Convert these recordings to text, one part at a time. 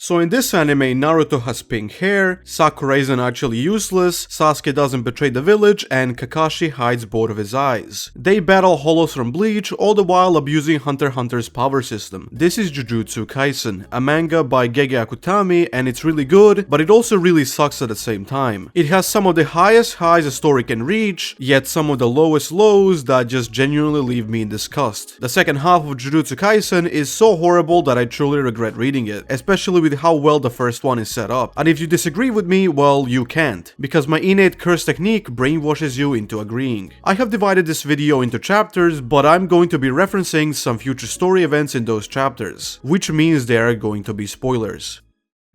So in this anime, Naruto has pink hair, Sakura isn't actually useless, Sasuke doesn't betray the village, and Kakashi hides both of his eyes. They battle hollows from Bleach, all the while abusing Hunter x Hunter's power system. This is Jujutsu Kaisen, a manga by Gege Akutami, and it's really good, but it also really sucks at the same time. It has some of the highest highs a story can reach, yet some of the lowest lows that just genuinely leave me in disgust. The second half of Jujutsu Kaisen is so horrible that I truly regret reading it, especially with how well the first one is set up. And if you disagree with me, well, you can't, because my innate curse technique brainwashes you into agreeing. I have divided this video into chapters, but I'm going to be referencing some future story events in those chapters, which means there are going to be spoilers.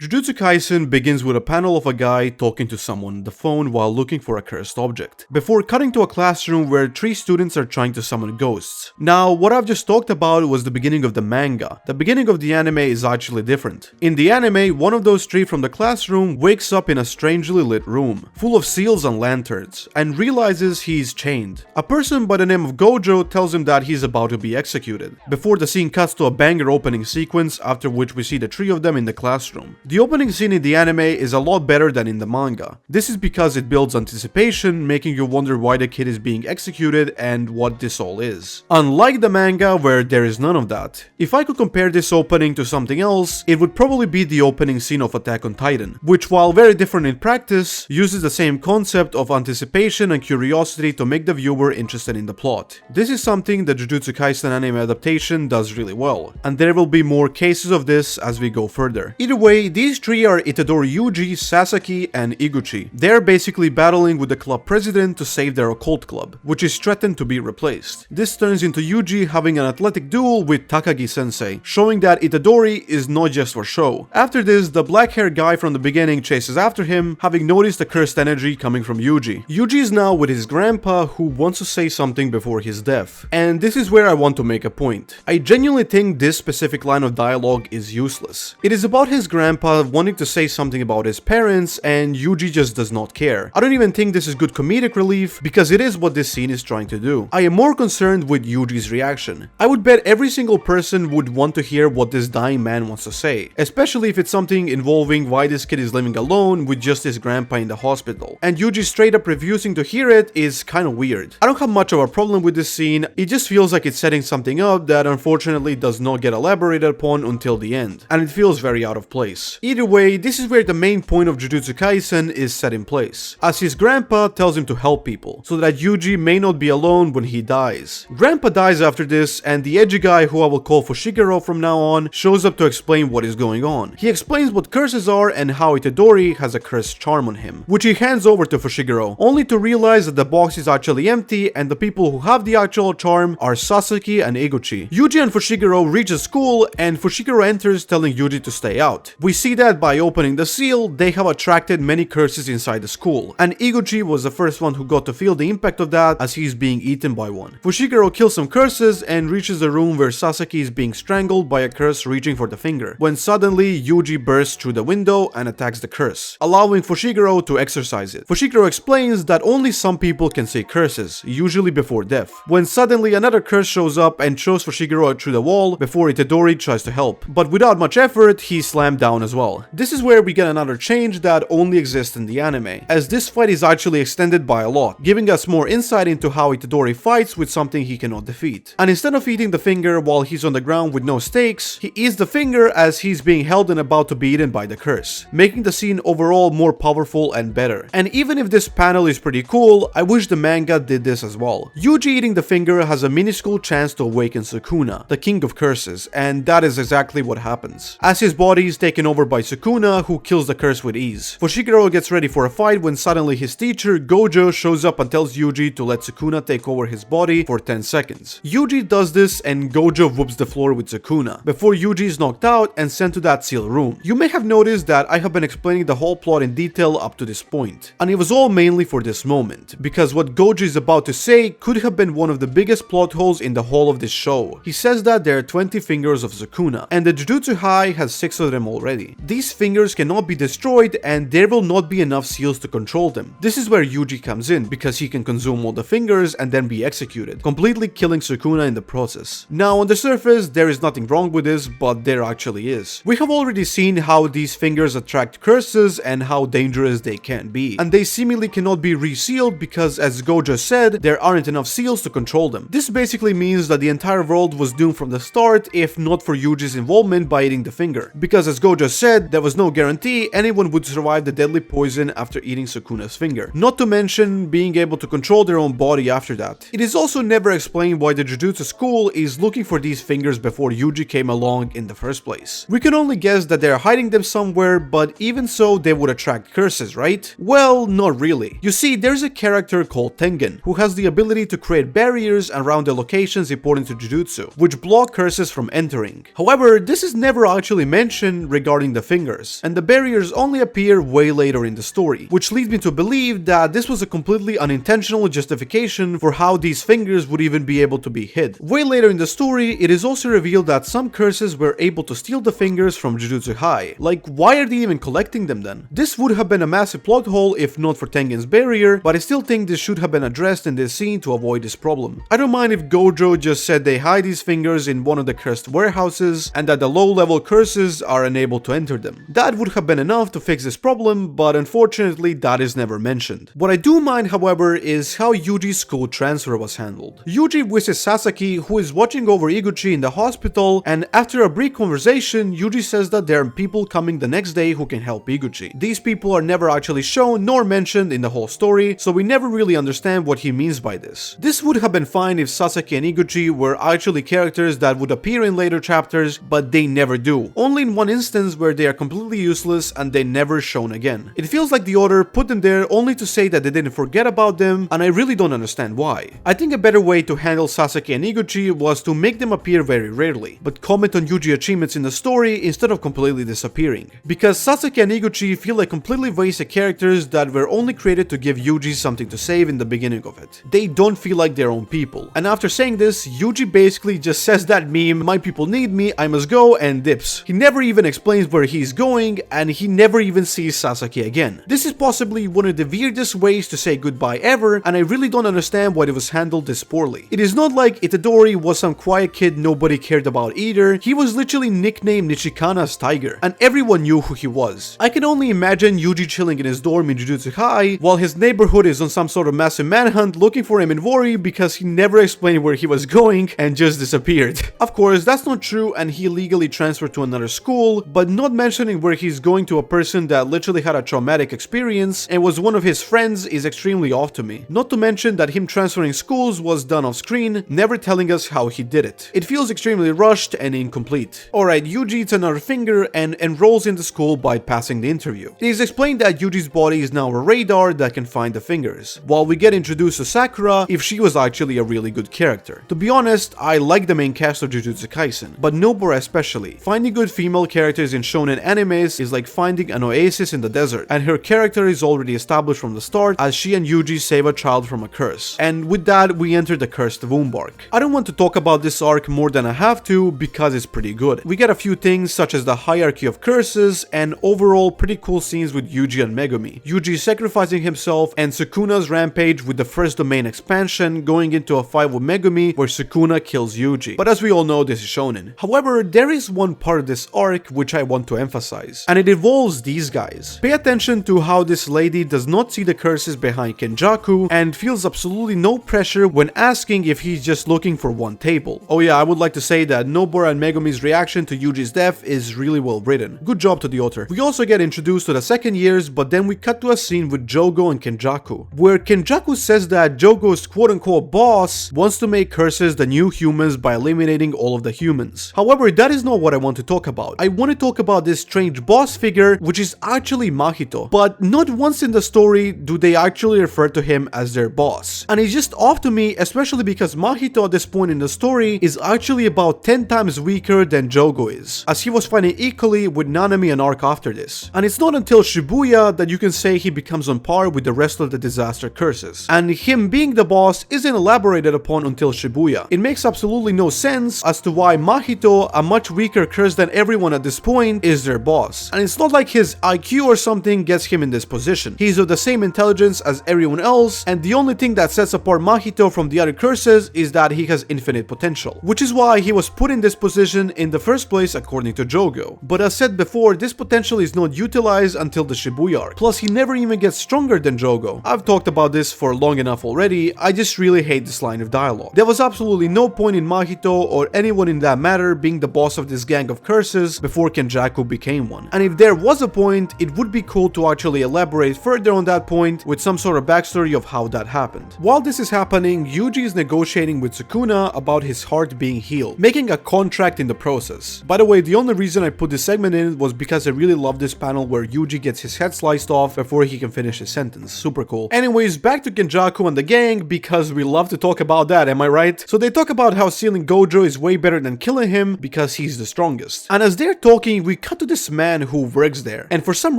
Jujutsu Kaisen begins with a panel of a guy talking to someone on the phone while looking for a cursed object, before cutting to a classroom where 3 students are trying to summon ghosts. Now, what I've just talked about was the beginning of the manga. The beginning of the anime is actually different. In the anime, one of those 3 from the classroom wakes up in a strangely lit room, full of seals and lanterns, and realizes he's chained. A person by the name of Gojo tells him that he's about to be executed, before the scene cuts to a banger opening sequence, after which we see the 3 of them in the classroom. The opening scene in the anime is a lot better than in the manga. This is because it builds anticipation, making you wonder why the kid is being executed and what this all is. Unlike the manga, where there is none of that. If I could compare this opening to something else, it would probably be the opening scene of Attack on Titan, which, while very different in practice, uses the same concept of anticipation and curiosity to make the viewer interested in the plot. This is something the Jujutsu Kaisen anime adaptation does really well, and there will be more cases of this as we go further. Either way, these 3 are Itadori Yuji, Sasaki, and Iguchi. They're basically battling with the club president to save their occult club, which is threatened to be replaced. This turns into Yuji having an athletic duel with Takagi-sensei, showing that Itadori is not just for show. After this, the black-haired guy from the beginning chases after him, having noticed the cursed energy coming from Yuji. Yuji is now with his grandpa, who wants to say something before his death. And this is where I want to make a point. I genuinely think this specific line of dialogue is useless. It is about his grandpa wanting to say something about his parents, and Yuji just does not care. I don't even think this is good comedic relief, because it is what this scene is trying to do. I am more concerned with Yuji's reaction. I would bet every single person would want to hear what this dying man wants to say, especially if it's something involving why this kid is living alone with just his grandpa in the hospital. And Yuji straight up refusing to hear it is kinda weird. I don't have much of a problem with this scene, it just feels like it's setting something up that unfortunately does not get elaborated upon until the end, and it feels very out of place. Either way, this is where the main point of Jujutsu Kaisen is set in place, as his grandpa tells him to help people, so that Yuji may not be alone when he dies. Grandpa dies after this, and the edgy guy, who I will call Fushiguro from now on, shows up to explain what is going on. He explains what curses are and how Itadori has a cursed charm on him, which he hands over to Fushiguro, only to realize that the box is actually empty and the people who have the actual charm are Sasaki and Iguchi. Yuji and Fushiguro reach the school, and Fushiguro enters telling Yuji to stay out. We see that by opening the seal, they have attracted many curses inside the school, and Iguchi was the first one who got to feel the impact of that as he's being eaten by one. Fushiguro kills some curses and reaches the room where Sasaki is being strangled by a curse reaching for the finger, when suddenly Yuji bursts through the window and attacks the curse, allowing Fushiguro to exorcise it. Fushiguro explains that only some people can say curses, usually before death, when suddenly another curse shows up and throws Fushiguro through the wall before Itadori tries to help, but without much effort, he's slammed down as well. This is where we get another change that only exists in the anime, as this fight is actually extended by a lot, giving us more insight into how Itadori fights with something he cannot defeat. And instead of eating the finger while he's on the ground with no stakes, he eats the finger as he's being held and about to be eaten by the curse, making the scene overall more powerful and better. And even if this panel is pretty cool, I wish the manga did this as well. Yuji eating the finger has a minuscule chance to awaken Sukuna, the king of curses, and that is exactly what happens, as his body is taken over by Sukuna, who kills the curse with ease. Fushiguro gets ready for a fight when suddenly his teacher, Gojo, shows up and tells Yuji to let Sukuna take over his body for 10 seconds. Yuji does this and Gojo whoops the floor with Sukuna, before Yuji is knocked out and sent to that sealed room. You may have noticed that I have been explaining the whole plot in detail up to this point, and it was all mainly for this moment, because what Gojo is about to say could have been one of the biggest plot holes in the whole of this show. He says that there are 20 fingers of Sukuna, and the Jujutsu High has 6 of them already. guarantee. These fingers cannot be destroyed and there will not be enough seals to control them. This is where Yuji comes in because he can consume all the fingers and then be executed, completely killing Sukuna in the process. Now on the surface there is nothing wrong with this, but there actually is. We have already seen how these fingers attract curses and how dangerous they can be, and they seemingly cannot be resealed because, as Gojo said, there aren't enough seals to control them. This basically means that the entire world was doomed from the start if not for Yuji's involvement by eating the finger, because as Gojo said, there was no guarantee anyone would survive the deadly poison after eating Sukuna's finger, not to mention being able to control their own body after that. It is also never explained why the Jujutsu school is looking for these fingers before Yuji came along in the first place. We can only guess that they are hiding them somewhere, but even so they would attract curses, right? Well, not really. You see, there's a character called Tengen who has the ability to create barriers around the locations important to Jujutsu, which block curses from entering. However, this is never actually mentioned regarding the fingers, and the barriers only appear way later in the story, which leads me to believe that this was a completely unintentional justification for how these fingers would even be able to be hid. Way later in the story, it is also revealed that some curses were able to steal the fingers from Jujutsu High. Like, why are they even collecting them then? This would have been a massive plot hole if not for Tengen's barrier, but I still think this should have been addressed in this scene to avoid this problem. I don't mind if Gojo just said they hide these fingers in one of the cursed warehouses and that the low-level curses are unable to enter them. That would have been enough to fix this problem, but unfortunately that is never mentioned. What I do mind, however, is how Yuji's school transfer was handled. Yuji visits Sasaki, who is watching over Iguchi in the hospital, and after a brief conversation, Yuji says that there are people coming the next day who can help Iguchi. These people are never actually shown nor mentioned in the whole story, so we never really understand what he means by this. This would have been fine if Sasaki and Iguchi were actually characters that would appear in later chapters, but they never do. Only in one instance where they are completely useless and they never shown again. It feels like the author put them there only to say that they didn't forget about them, and I really don't understand why. I think a better way to handle Sasaki and Iguchi was to make them appear very rarely, but comment on Yuji achievements in the story instead of completely disappearing. Because Sasaki and Iguchi feel like completely wasted characters that were only created to give Yuji something to save in the beginning of it. They don't feel like their own people. And after saying this, Yuji basically just says that meme, "My people need me, I must go," and dips. He never even explains where he's going, and he never even sees Sasaki again. This is possibly one of the weirdest ways to say goodbye ever, and I really don't understand why it was handled this poorly. It is not like Itadori was some quiet kid nobody cared about either. He was literally nicknamed Nishikana's tiger, and everyone knew who he was. I can only imagine Yuji chilling in his dorm in Jujutsu High while his neighborhood is on some sort of massive manhunt looking for him in Wori because he never explained where he was going and just disappeared. Of course, that's not true and he legally transferred to another school, but not mentioning where he's going to a person that literally had a traumatic experience and was one of his friends is extremely off to me. Not to mention that him transferring schools was done off screen, never telling us how he did it. It feels extremely rushed and incomplete. Alright, Yuji eats another finger and enrolls in the school by passing the interview. It is explained that Yuji's body is now a radar that can find the fingers, while we get introduced to Sakura if she was actually a really good character. To be honest, I like the main cast of Jujutsu Kaisen, but Nobara especially. Finding good female characters in shonen animes is like finding an oasis in the desert, and her character is already established from the start as she and Yuji save a child from a curse. And with that, we enter the cursed womb arc. I don't want to talk about this arc more than I have to because it's pretty good. We get a few things such as the hierarchy of curses and overall pretty cool scenes with Yuji and Megumi. Yuji sacrificing himself and Sukuna's rampage with the first domain expansion going into a fight with Megumi where Sukuna kills Yuji. But as we all know, this is shonen. However, there is one part of this arc which I want to emphasize, and it involves these guys. Pay attention to how this lady does not see the curses behind Kenjaku and feels absolutely no pressure when asking if he's just looking for one table. Oh yeah, I would like to say that Nobara and Megumi's reaction to Yuji's death is really well written. Good job to the author. We also get introduced to the second years, but then we cut to a scene with Jogo and Kenjaku, where Kenjaku says that Jogo's quote-unquote boss wants to make curses the new humans by eliminating all of the humans. However, that is not what I want to talk about. I want to talk about this strange boss figure, which is actually Mahito, but not once in the story do they actually refer to him as their boss. And it's just off to me, especially because Mahito at this point in the story is actually about 10 times weaker than Jogo is, as he was fighting equally with Nanami and Arc after this. And it's not until Shibuya that you can say he becomes on par with the rest of the disaster curses. And him being the boss isn't elaborated upon until Shibuya. It makes absolutely no sense as to why Mahito, a much weaker curse than everyone at this point, point is their boss. And it's not like his IQ or something gets him in this position. He's of the same intelligence as everyone else, and the only thing that sets apart Mahito from the other curses is that he has infinite potential, which is why he was put in this position in the first place according to Jogo. But as said before, this potential is not utilized until the Shibuya arc. Plus, he never even gets stronger than Jogo. I've talked about this for long enough already, I just really hate this line of dialogue. There was absolutely no point in Mahito or anyone in that matter being the boss of this gang of curses before Kenjaku became one. And if there was a point, it would be cool to actually elaborate further on that point with some sort of backstory of how that happened. While this is happening, Yuji is negotiating with Sukuna about his heart being healed, making a contract in the process. By the way, the only reason I put this segment in was because I really love this panel where Yuji gets his head sliced off before he can finish his sentence. Super cool. Anyways, back to Kenjaku and the gang, because we love to talk about that, am I right? So they talk about how sealing Gojo is way better than killing him because he's the strongest. And as they're talking, we cut to this man who works there. And for some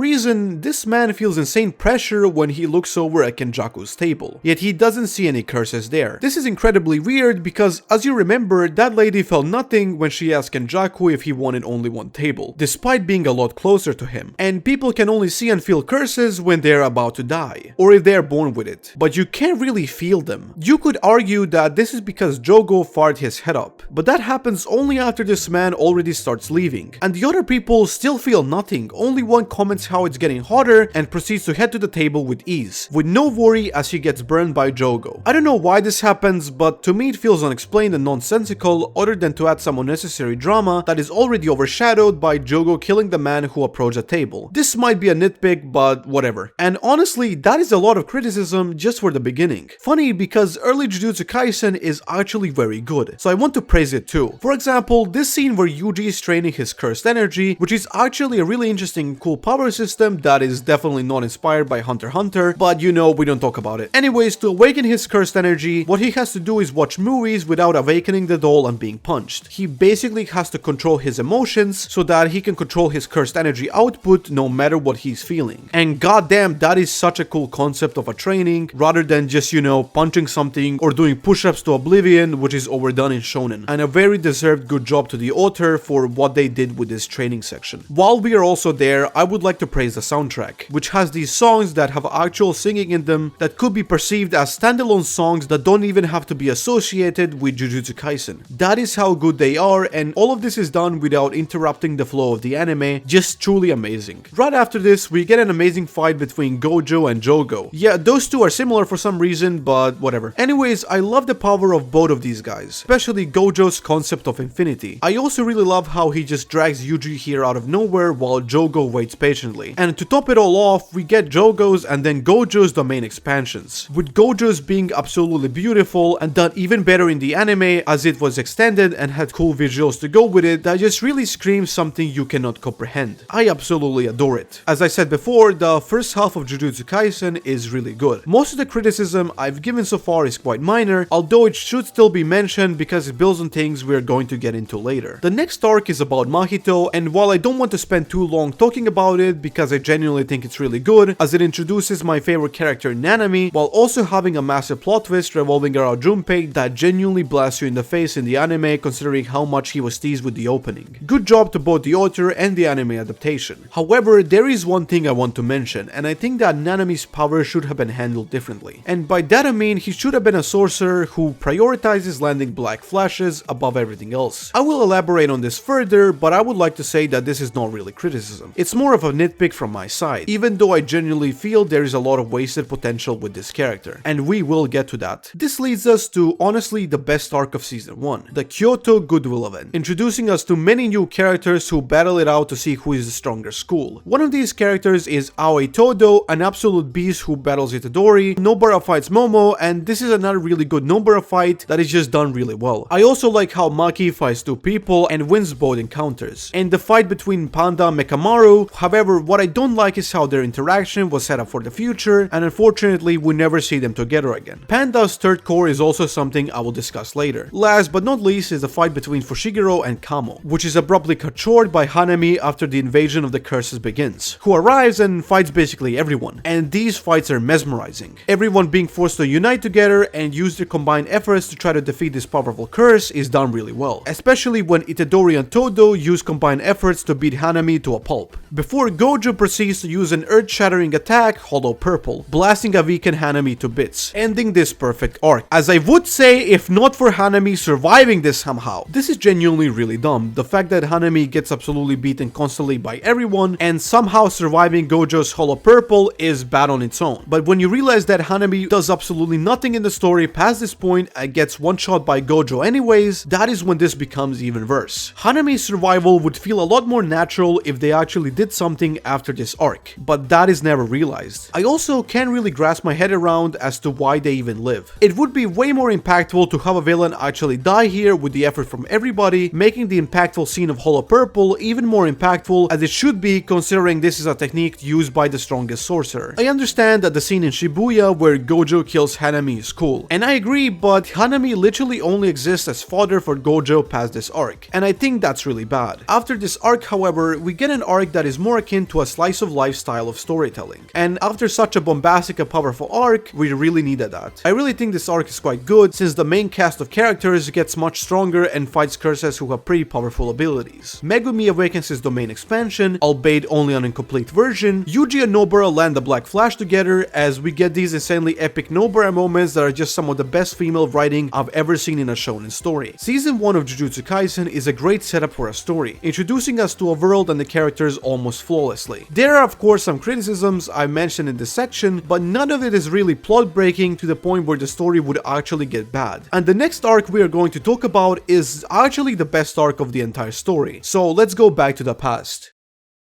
reason, this man feels insane pressure when he looks over at Kenjaku's table. Yet he doesn't see any curses there. This is incredibly weird because, as you remember, that lady felt nothing when she asked Kenjaku if he wanted only one table, despite being a lot closer to him. And people can only see and feel curses when they're about to die, or if they're born with it. But you can't really feel them. You could argue that this is because Jogo fired his head up, but that happens only after this man already starts leaving. And the other people still feel nothing, only one comments how it's getting hotter and proceeds to head to the table with ease, with no worry as he gets burned by Jogo. I don't know why this happens, but to me it feels unexplained and nonsensical, other than to add some unnecessary drama that is already overshadowed by Jogo killing the man who approached the table. This might be a nitpick, but whatever. And honestly, that is a lot of criticism just for the beginning. Funny because early Jujutsu Kaisen is actually very good, so I want to praise it too. For example, this scene where Yuji is training his cursed energy, which is actually a really interesting cool power system that is definitely not inspired by Hunter x Hunter, but you know, we don't talk about it. Anyways, to awaken his cursed energy, what he has to do is watch movies without awakening the doll and being punched. He basically has to control his emotions so that he can control his cursed energy output no matter what he's feeling. And goddamn, that is such a cool concept of a training, rather than just, you know, punching something or doing push-ups to oblivion, which is overdone in Shonen. And a very deserved good job to the author for what they did with this training section. While we are also there, I would like to praise the soundtrack, which has these songs that have actual singing in them that could be perceived as standalone songs that don't even have to be associated with Jujutsu Kaisen. That is how good they are, and all of this is done without interrupting the flow of the anime. Just truly amazing. Right after this, we get an amazing fight between Gojo and Jogo. Yeah, those two are similar for some reason, but whatever. Anyways, I love the power of both of these guys, especially Gojo's concept of infinity. I also really love how he just drags Yuji here out of nowhere while Jogo waits patiently. And to top it all off, we get Jogo's and then Gojo's domain expansions, with Gojo's being absolutely beautiful and done even better in the anime as it was extended and had cool visuals to go with it that just really screams something you cannot comprehend. I absolutely adore it. As I said before, the first half of Jujutsu Kaisen is really good. Most of the criticism I've given so far is quite minor, although it should still be mentioned because it builds on things we're going to get into later. The next arc is about Mahito, and while I don't want to spend too long talking about it because I genuinely think it's really good, as it introduces my favorite character Nanami, while also having a massive plot twist revolving around Junpei that genuinely blasts you in the face in the anime considering how much he was teased with the opening. Good job to both the author and the anime adaptation. However, there is one thing I want to mention, and I think that Nanami's power should have been handled differently. And by that I mean he should have been a sorcerer who prioritizes landing black flashes above everything else. I will elaborate on this further, but I would like to say that this is not really criticism. It's more of a nitpick from my side, even though I genuinely feel there is a lot of wasted potential with this character, and we will get to that. This leads us to honestly the best arc of season 1, the Kyoto Goodwill event, introducing us to many new characters who battle it out to see who is the stronger school. One of these characters is Aoi Todo, an absolute beast who battles Itadori. Nobara fights Momo, and this is another really good Nobara fight that is just done really well. I also like how Maki fights two people and wins both encounters. And the fight between Panda and Mekamaru, however, what I don't like is how their interaction was set up for the future, and unfortunately we never see them together again. Panda's third core is also something I will discuss later. Last but not least is the fight between Fushiguro and Kamo, which is abruptly cut short by Hanami after the invasion of the curses begins, who arrives and fights basically everyone. And these fights are mesmerizing. Everyone being forced to unite together and use their combined efforts to try to defeat this powerful curse is done really well, especially when Itadori and Todo use combined efforts efforts to beat Hanami to a pulp, before Gojo proceeds to use an earth-shattering attack, Hollow Purple, blasting a weakened Hanami to bits, ending this perfect arc. As I would say, if not for Hanami surviving this somehow. This is genuinely really dumb. The fact that Hanami gets absolutely beaten constantly by everyone and somehow surviving Gojo's Hollow Purple is bad on its own. But when you realize that Hanami does absolutely nothing in the story past this point and gets one-shot by Gojo anyways, that is when this becomes even worse. Hanami's survival would feel a lot more natural if they actually did something after this arc, but that is never realized. I also can't really grasp my head around as to why they even live. It would be way more impactful to have a villain actually die here with the effort from everybody, making the impactful scene of Hollow Purple even more impactful, as it should be considering this is a technique used by the strongest sorcerer. I understand that the scene in Shibuya where Gojo kills Hanami is cool, and I agree, but Hanami literally only exists as fodder for Gojo past this arc, and I think that's really bad. After this arc, however, we get an arc that is more akin to a slice of life style of storytelling, and after such a bombastic and powerful arc, we really needed that. I really think this arc is quite good, since the main cast of characters gets much stronger and fights curses who have pretty powerful abilities. Megumi awakens his domain expansion, albeit only on an incomplete version. Yuji and Nobara land the Black Flash together, as we get these insanely epic Nobara moments that are just some of the best female writing I've ever seen in a shonen story. Season 1 of Jujutsu Kaisen is a great setup for a story, introducing us to a world and the characters almost flawlessly. There are of course some criticisms I mentioned in this section, but none of it is really plot breaking to the point where the story would actually get bad. And the next arc we are going to talk about is actually the best arc of the entire story. So let's go back to the past.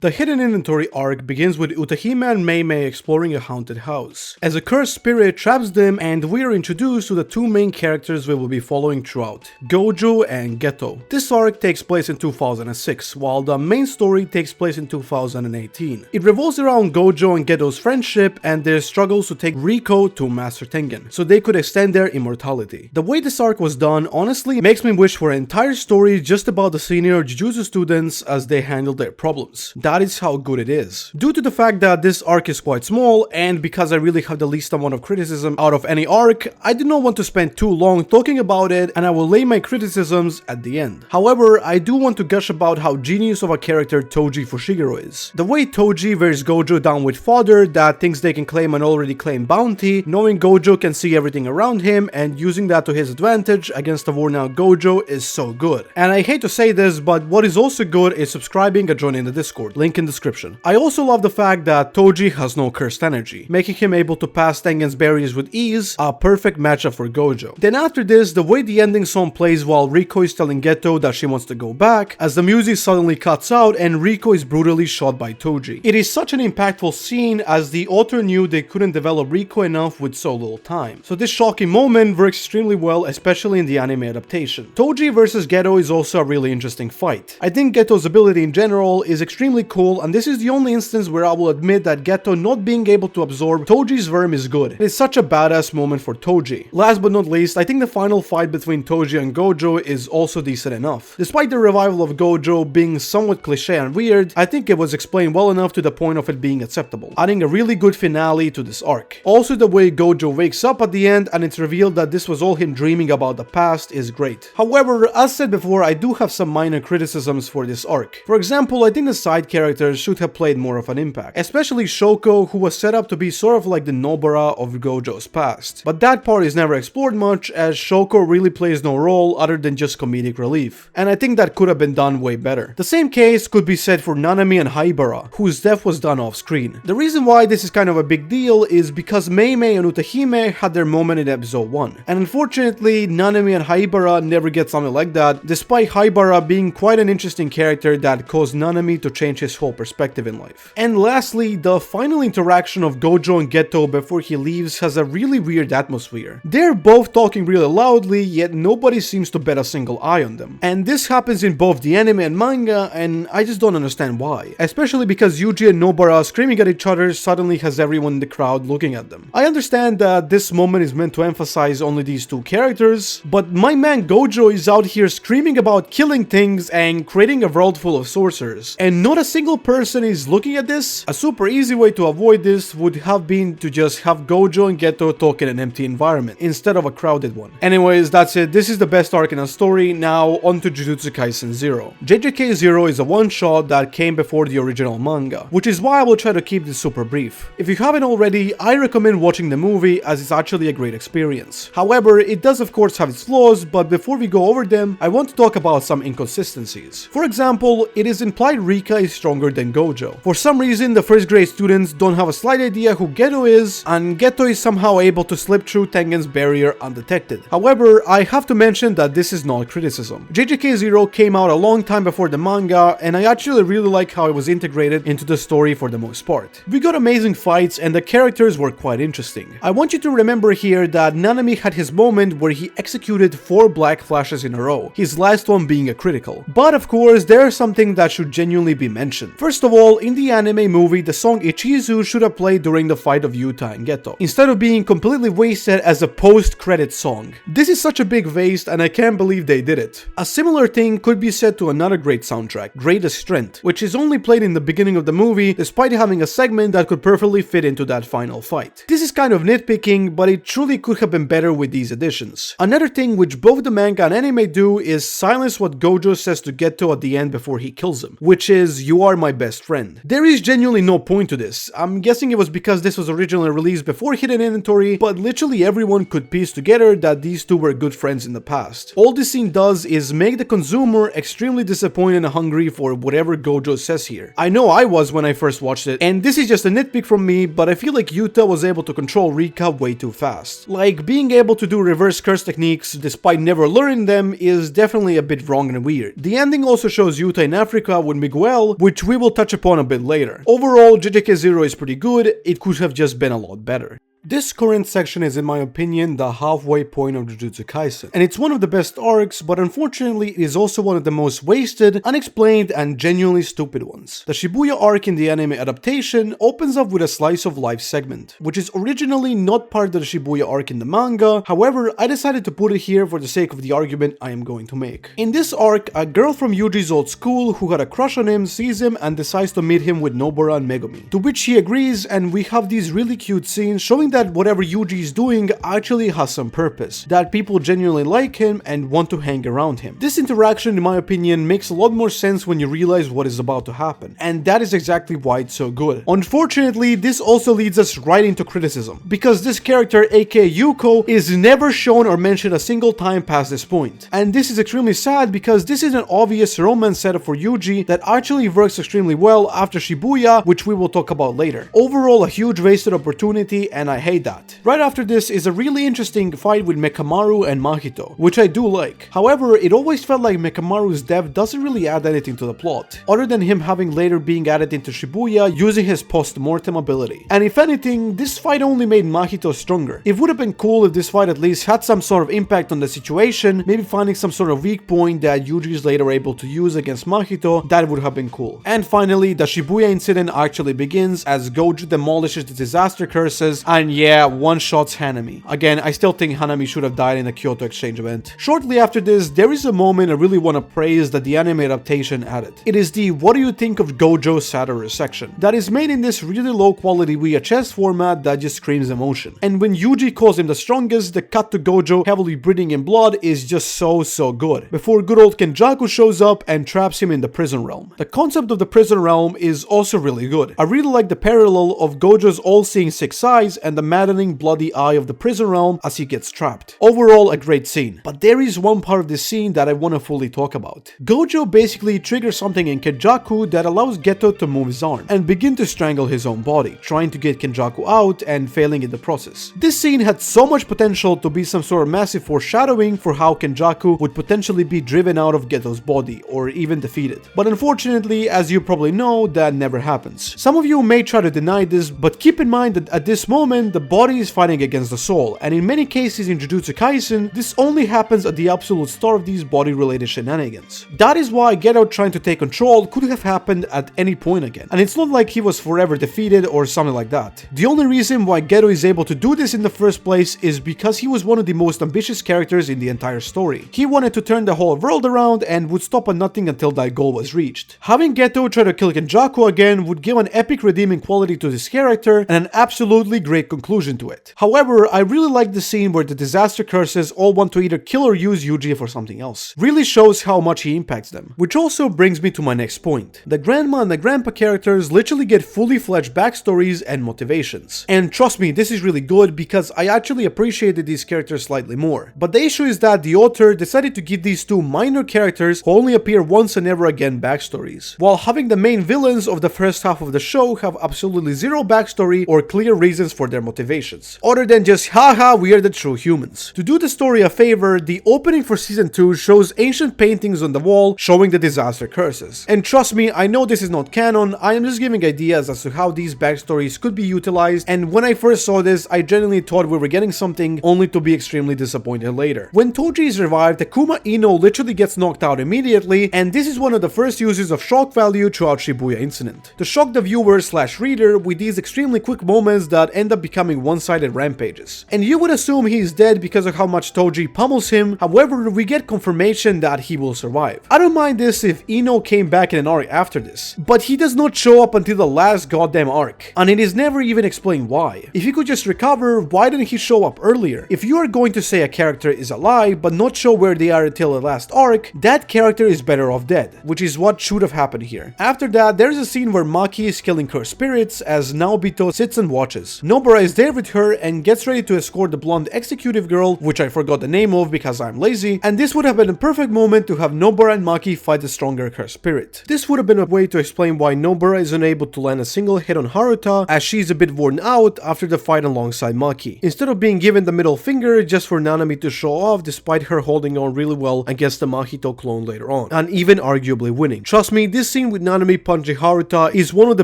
The Hidden Inventory arc begins with Utahime and Mei exploring a haunted house, as a cursed spirit traps them, and we are introduced to the two main characters we will be following throughout, Gojo and Geto. This arc takes place in 2006, while the main story takes place in 2018. It revolves around Gojo and Geto's friendship and their struggles to take Riko to Master Tengen, so they could extend their immortality. The way this arc was done honestly makes me wish for an entire story just about the senior Jujutsu students as they handle their problems. That is how good it is. Due to the fact that this arc is quite small, and because I really have the least amount of criticism out of any arc, I did not want to spend too long talking about it, and I will lay my criticisms at the end. However, I do want to gush about how genius of a character Toji Fushiguro is. The way Toji wears Gojo down with fodder that thinks they can claim an already claimed bounty, knowing Gojo can see everything around him and using that to his advantage against the worn out Gojo is so good. And I hate to say this, but what is also good is subscribing and joining the Discord. Link in description. I also love the fact that Toji has no cursed energy, making him able to pass Tengen's barriers with ease, a perfect matchup for Gojo. Then after this, the way the ending song plays while Riko is telling Geto that she wants to go back, as the music suddenly cuts out and Riko is brutally shot by Toji. It is such an impactful scene as the author knew they couldn't develop Riko enough with so little time. So this shocking moment works extremely well, especially in the anime adaptation. Toji versus Geto is also a really interesting fight. I think Geto's ability in general is extremely cool, and this is the only instance where I will admit that Geto not being able to absorb Toji's worm is good. It's such a badass moment for Toji. Last but not least, I think the final fight between Toji and Gojo is also decent enough. Despite the revival of Gojo being somewhat cliche and weird, I think it was explained well enough to the point of it being acceptable, adding a really good finale to this arc. Also, the way Gojo wakes up at the end and it's revealed that this was all him dreaming about the past is great. However, as said before, I do have some minor criticisms for this arc. For example, I think the side characters should have played more of an impact, especially Shoko, who was set up to be sort of like the Nobara of Gojo's past. But that part is never explored much, as Shoko really plays no role other than just comedic relief, and I think that could have been done way better. The same case could be said for Nanami and Haibara, whose death was done off screen. The reason why this is kind of a big deal is because Mei and Utahime had their moment in episode 1, and unfortunately Nanami and Haibara never get something like that, despite Haibara being quite an interesting character that caused Nanami to change his whole perspective in life. And lastly, the final interaction of Gojo and Geto before he leaves has a really weird atmosphere. They're both talking really loudly, yet nobody seems to bat a single eye on them. And this happens in both the anime and manga, and I just don't understand why. Especially because Yuji and Nobara screaming at each other suddenly has everyone in the crowd looking at them. I understand that this moment is meant to emphasize only these two characters, but my man Gojo is out here screaming about killing things and creating a world full of sorcerers, and not a single person is looking at this, a super easy way to avoid this would have been to just have Gojo and Geto talk in an empty environment instead of a crowded one. Anyways, that's it. This is the best arc in a story. Now on to Jujutsu Kaisen 0. JJK 0 is a one-shot that came before the original manga, which is why I will try to keep this super brief. If you haven't already, I recommend watching the movie as it's actually a great experience. However, it does of course have its flaws, but before we go over them, I want to talk about some inconsistencies. For example, it is implied Rika is stronger than Gojo. For some reason, the first grade students don't have a slight idea who Geto is, and Geto is somehow able to slip through Tengen's barrier undetected. However, I have to mention that this is not criticism. JJK 0 came out a long time before the manga, and I actually really like how it was integrated into the story for the most part. We got amazing fights and the characters were quite interesting. I want you to remember here that Nanami had his moment where he executed 4 black flashes in a row, his last one being a critical. But of course, there's something that should genuinely be mentioned. First of all, in the anime movie, the song Ichizu should have played during the fight of Yuta and Geto, instead of being completely wasted as a post-credit song. This is such a big waste and I can't believe they did it. A similar thing could be said to another great soundtrack, Greatest Strength, which is only played in the beginning of the movie despite having a segment that could perfectly fit into that final fight. This is kind of nitpicking, but it truly could have been better with these additions. Another thing which both the manga and anime do is silence what Gojo says to Geto at the end before he kills him, which is, "You are my best friend." There is genuinely no point to this. I'm guessing it was because this was originally released before hidden inventory, but literally everyone could piece together that these two were good friends in the past. All this scene does is make the consumer extremely disappointed and hungry for whatever Gojo says here. I know I was when I first watched it, and this is just a nitpick from me, but I feel like Yuta was able to control Rika way too fast. Like, being able to do reverse curse techniques despite never learning them is definitely a bit wrong and weird. The ending also shows Yuta in Africa with Miguel, which we will touch upon a bit later. Overall, JJK 0 is pretty good, it could have just been a lot better. This current section is, in my opinion, the halfway point of Jujutsu Kaisen, and it's one of the best arcs, but unfortunately it is also one of the most wasted, unexplained, and genuinely stupid ones. The Shibuya arc in the anime adaptation opens up with a slice of life segment, which is originally not part of the Shibuya arc in the manga. However, I decided to put it here for the sake of the argument I am going to make. In this arc, a girl from Yuji's old school who had a crush on him sees him and decides to meet him with Nobara and Megumi, to which he agrees, and we have these really cute scenes showing that whatever Yuji is doing actually has some purpose, that people genuinely like him and want to hang around him. This interaction, in my opinion, makes a lot more sense when you realize what is about to happen, and that is exactly why it's so good. Unfortunately, this also leads us right into criticism, because this character, aka Yuko, is never shown or mentioned a single time past this point. And this is extremely sad because this is an obvious romance setup for Yuji that actually works extremely well after Shibuya, which we will talk about later. Overall, a huge wasted opportunity, and I hate that. Right after this is a really interesting fight with Mekamaru and Mahito, which I do like. However, it always felt like Mekamaru's death doesn't really add anything to the plot, other than him having later being added into Shibuya using his post-mortem ability. And if anything, this fight only made Mahito stronger. It would have been cool if this fight at least had some sort of impact on the situation, maybe finding some sort of weak point that Yuji is later able to use against Mahito. That would have been cool. And finally, the Shibuya incident actually begins as Gojo demolishes the disaster curses, and yeah, one-shots Hanami. Again, I still think Hanami should have died in the Kyoto exchange event. Shortly after this, there is a moment I really want to praise that the anime adaptation added. It is the "What do you think of Gojo Satoru" section that is made in this really low quality VHS format that just screams emotion. And when Yuji calls him the strongest, the cut to Gojo heavily breathing in blood is just so good, before good old Kenjaku shows up and traps him in the prison realm. The concept of the prison realm is also really good. I really like the parallel of Gojo's all-seeing six eyes and the maddening bloody eye of the prison realm as he gets trapped. Overall, a great scene. But there is one part of this scene that I want to fully talk about. Gojo basically triggers something in Kenjaku that allows Geto to move his arm and begin to strangle his own body, trying to get Kenjaku out and failing in the process. This scene had so much potential to be some sort of massive foreshadowing for how Kenjaku would potentially be driven out of Geto's body or even defeated. But unfortunately, as you probably know, that never happens. Some of you may try to deny this, but keep in mind that at this moment the body is fighting against the soul, and in many cases in Jujutsu Kaisen, this only happens at the absolute start of these body-related shenanigans. That is why Geto trying to take control could have happened at any point again, and it's not like he was forever defeated or something like that. The only reason why Geto is able to do this in the first place is because he was one of the most ambitious characters in the entire story. He wanted to turn the whole world around and would stop at nothing until that goal was reached. Having Geto try to kill Kenjaku again would give an epic redeeming quality to this character and an absolutely great conclusion to it. However, I really like the scene where the disaster curses all want to either kill or use Yuji for something else. Really shows how much he impacts them. Which also brings me to my next point. The grandma and the grandpa characters literally get fully fledged backstories and motivations. And trust me, this is really good because I actually appreciated these characters slightly more. But the issue is that the author decided to give these two minor characters who only appear once and never again backstories, while having the main villains of the first half of the show have absolutely zero backstory or clear reasons for their motivations, other than just haha we are the true humans. To do the story a favor, the opening for season 2 shows ancient paintings on the wall showing the disaster curses. And trust me, I know this is not canon, I am just giving ideas as to how these backstories could be utilized, and when I first saw this, I genuinely thought we were getting something only to be extremely disappointed later. When Toji is revived, Takuma Ino literally gets knocked out immediately, and this is one of the first uses of shock value throughout Shibuya incident. To shock the viewer slash reader with these extremely quick moments that end up becoming one-sided rampages. And you would assume he is dead because of how much Toji pummels him, however we get confirmation that he will survive. I don't mind this if Ino came back in an arc after this, but he does not show up until the last goddamn arc, and it is never even explained why. If he could just recover, why didn't he show up earlier? If you are going to say a character is alive but not show where they are until the last arc, that character is better off dead, which is what should have happened here. After that, there's a scene where Maki is killing her spirits as Naobito sits and watches. Nobara is there with her and gets ready to escort the blonde executive girl, which I forgot the name of because I'm lazy, and this would have been a perfect moment to have Nobara and Maki fight the stronger her spirit. This would have been a way to explain why Nobara is unable to land a single hit on Haruta, as she's a bit worn out after the fight alongside Maki, instead of being given the middle finger just for Nanami to show off despite her holding on really well against the Mahito clone later on, and even arguably winning. Trust me, this scene with Nanami punching Haruta is one of the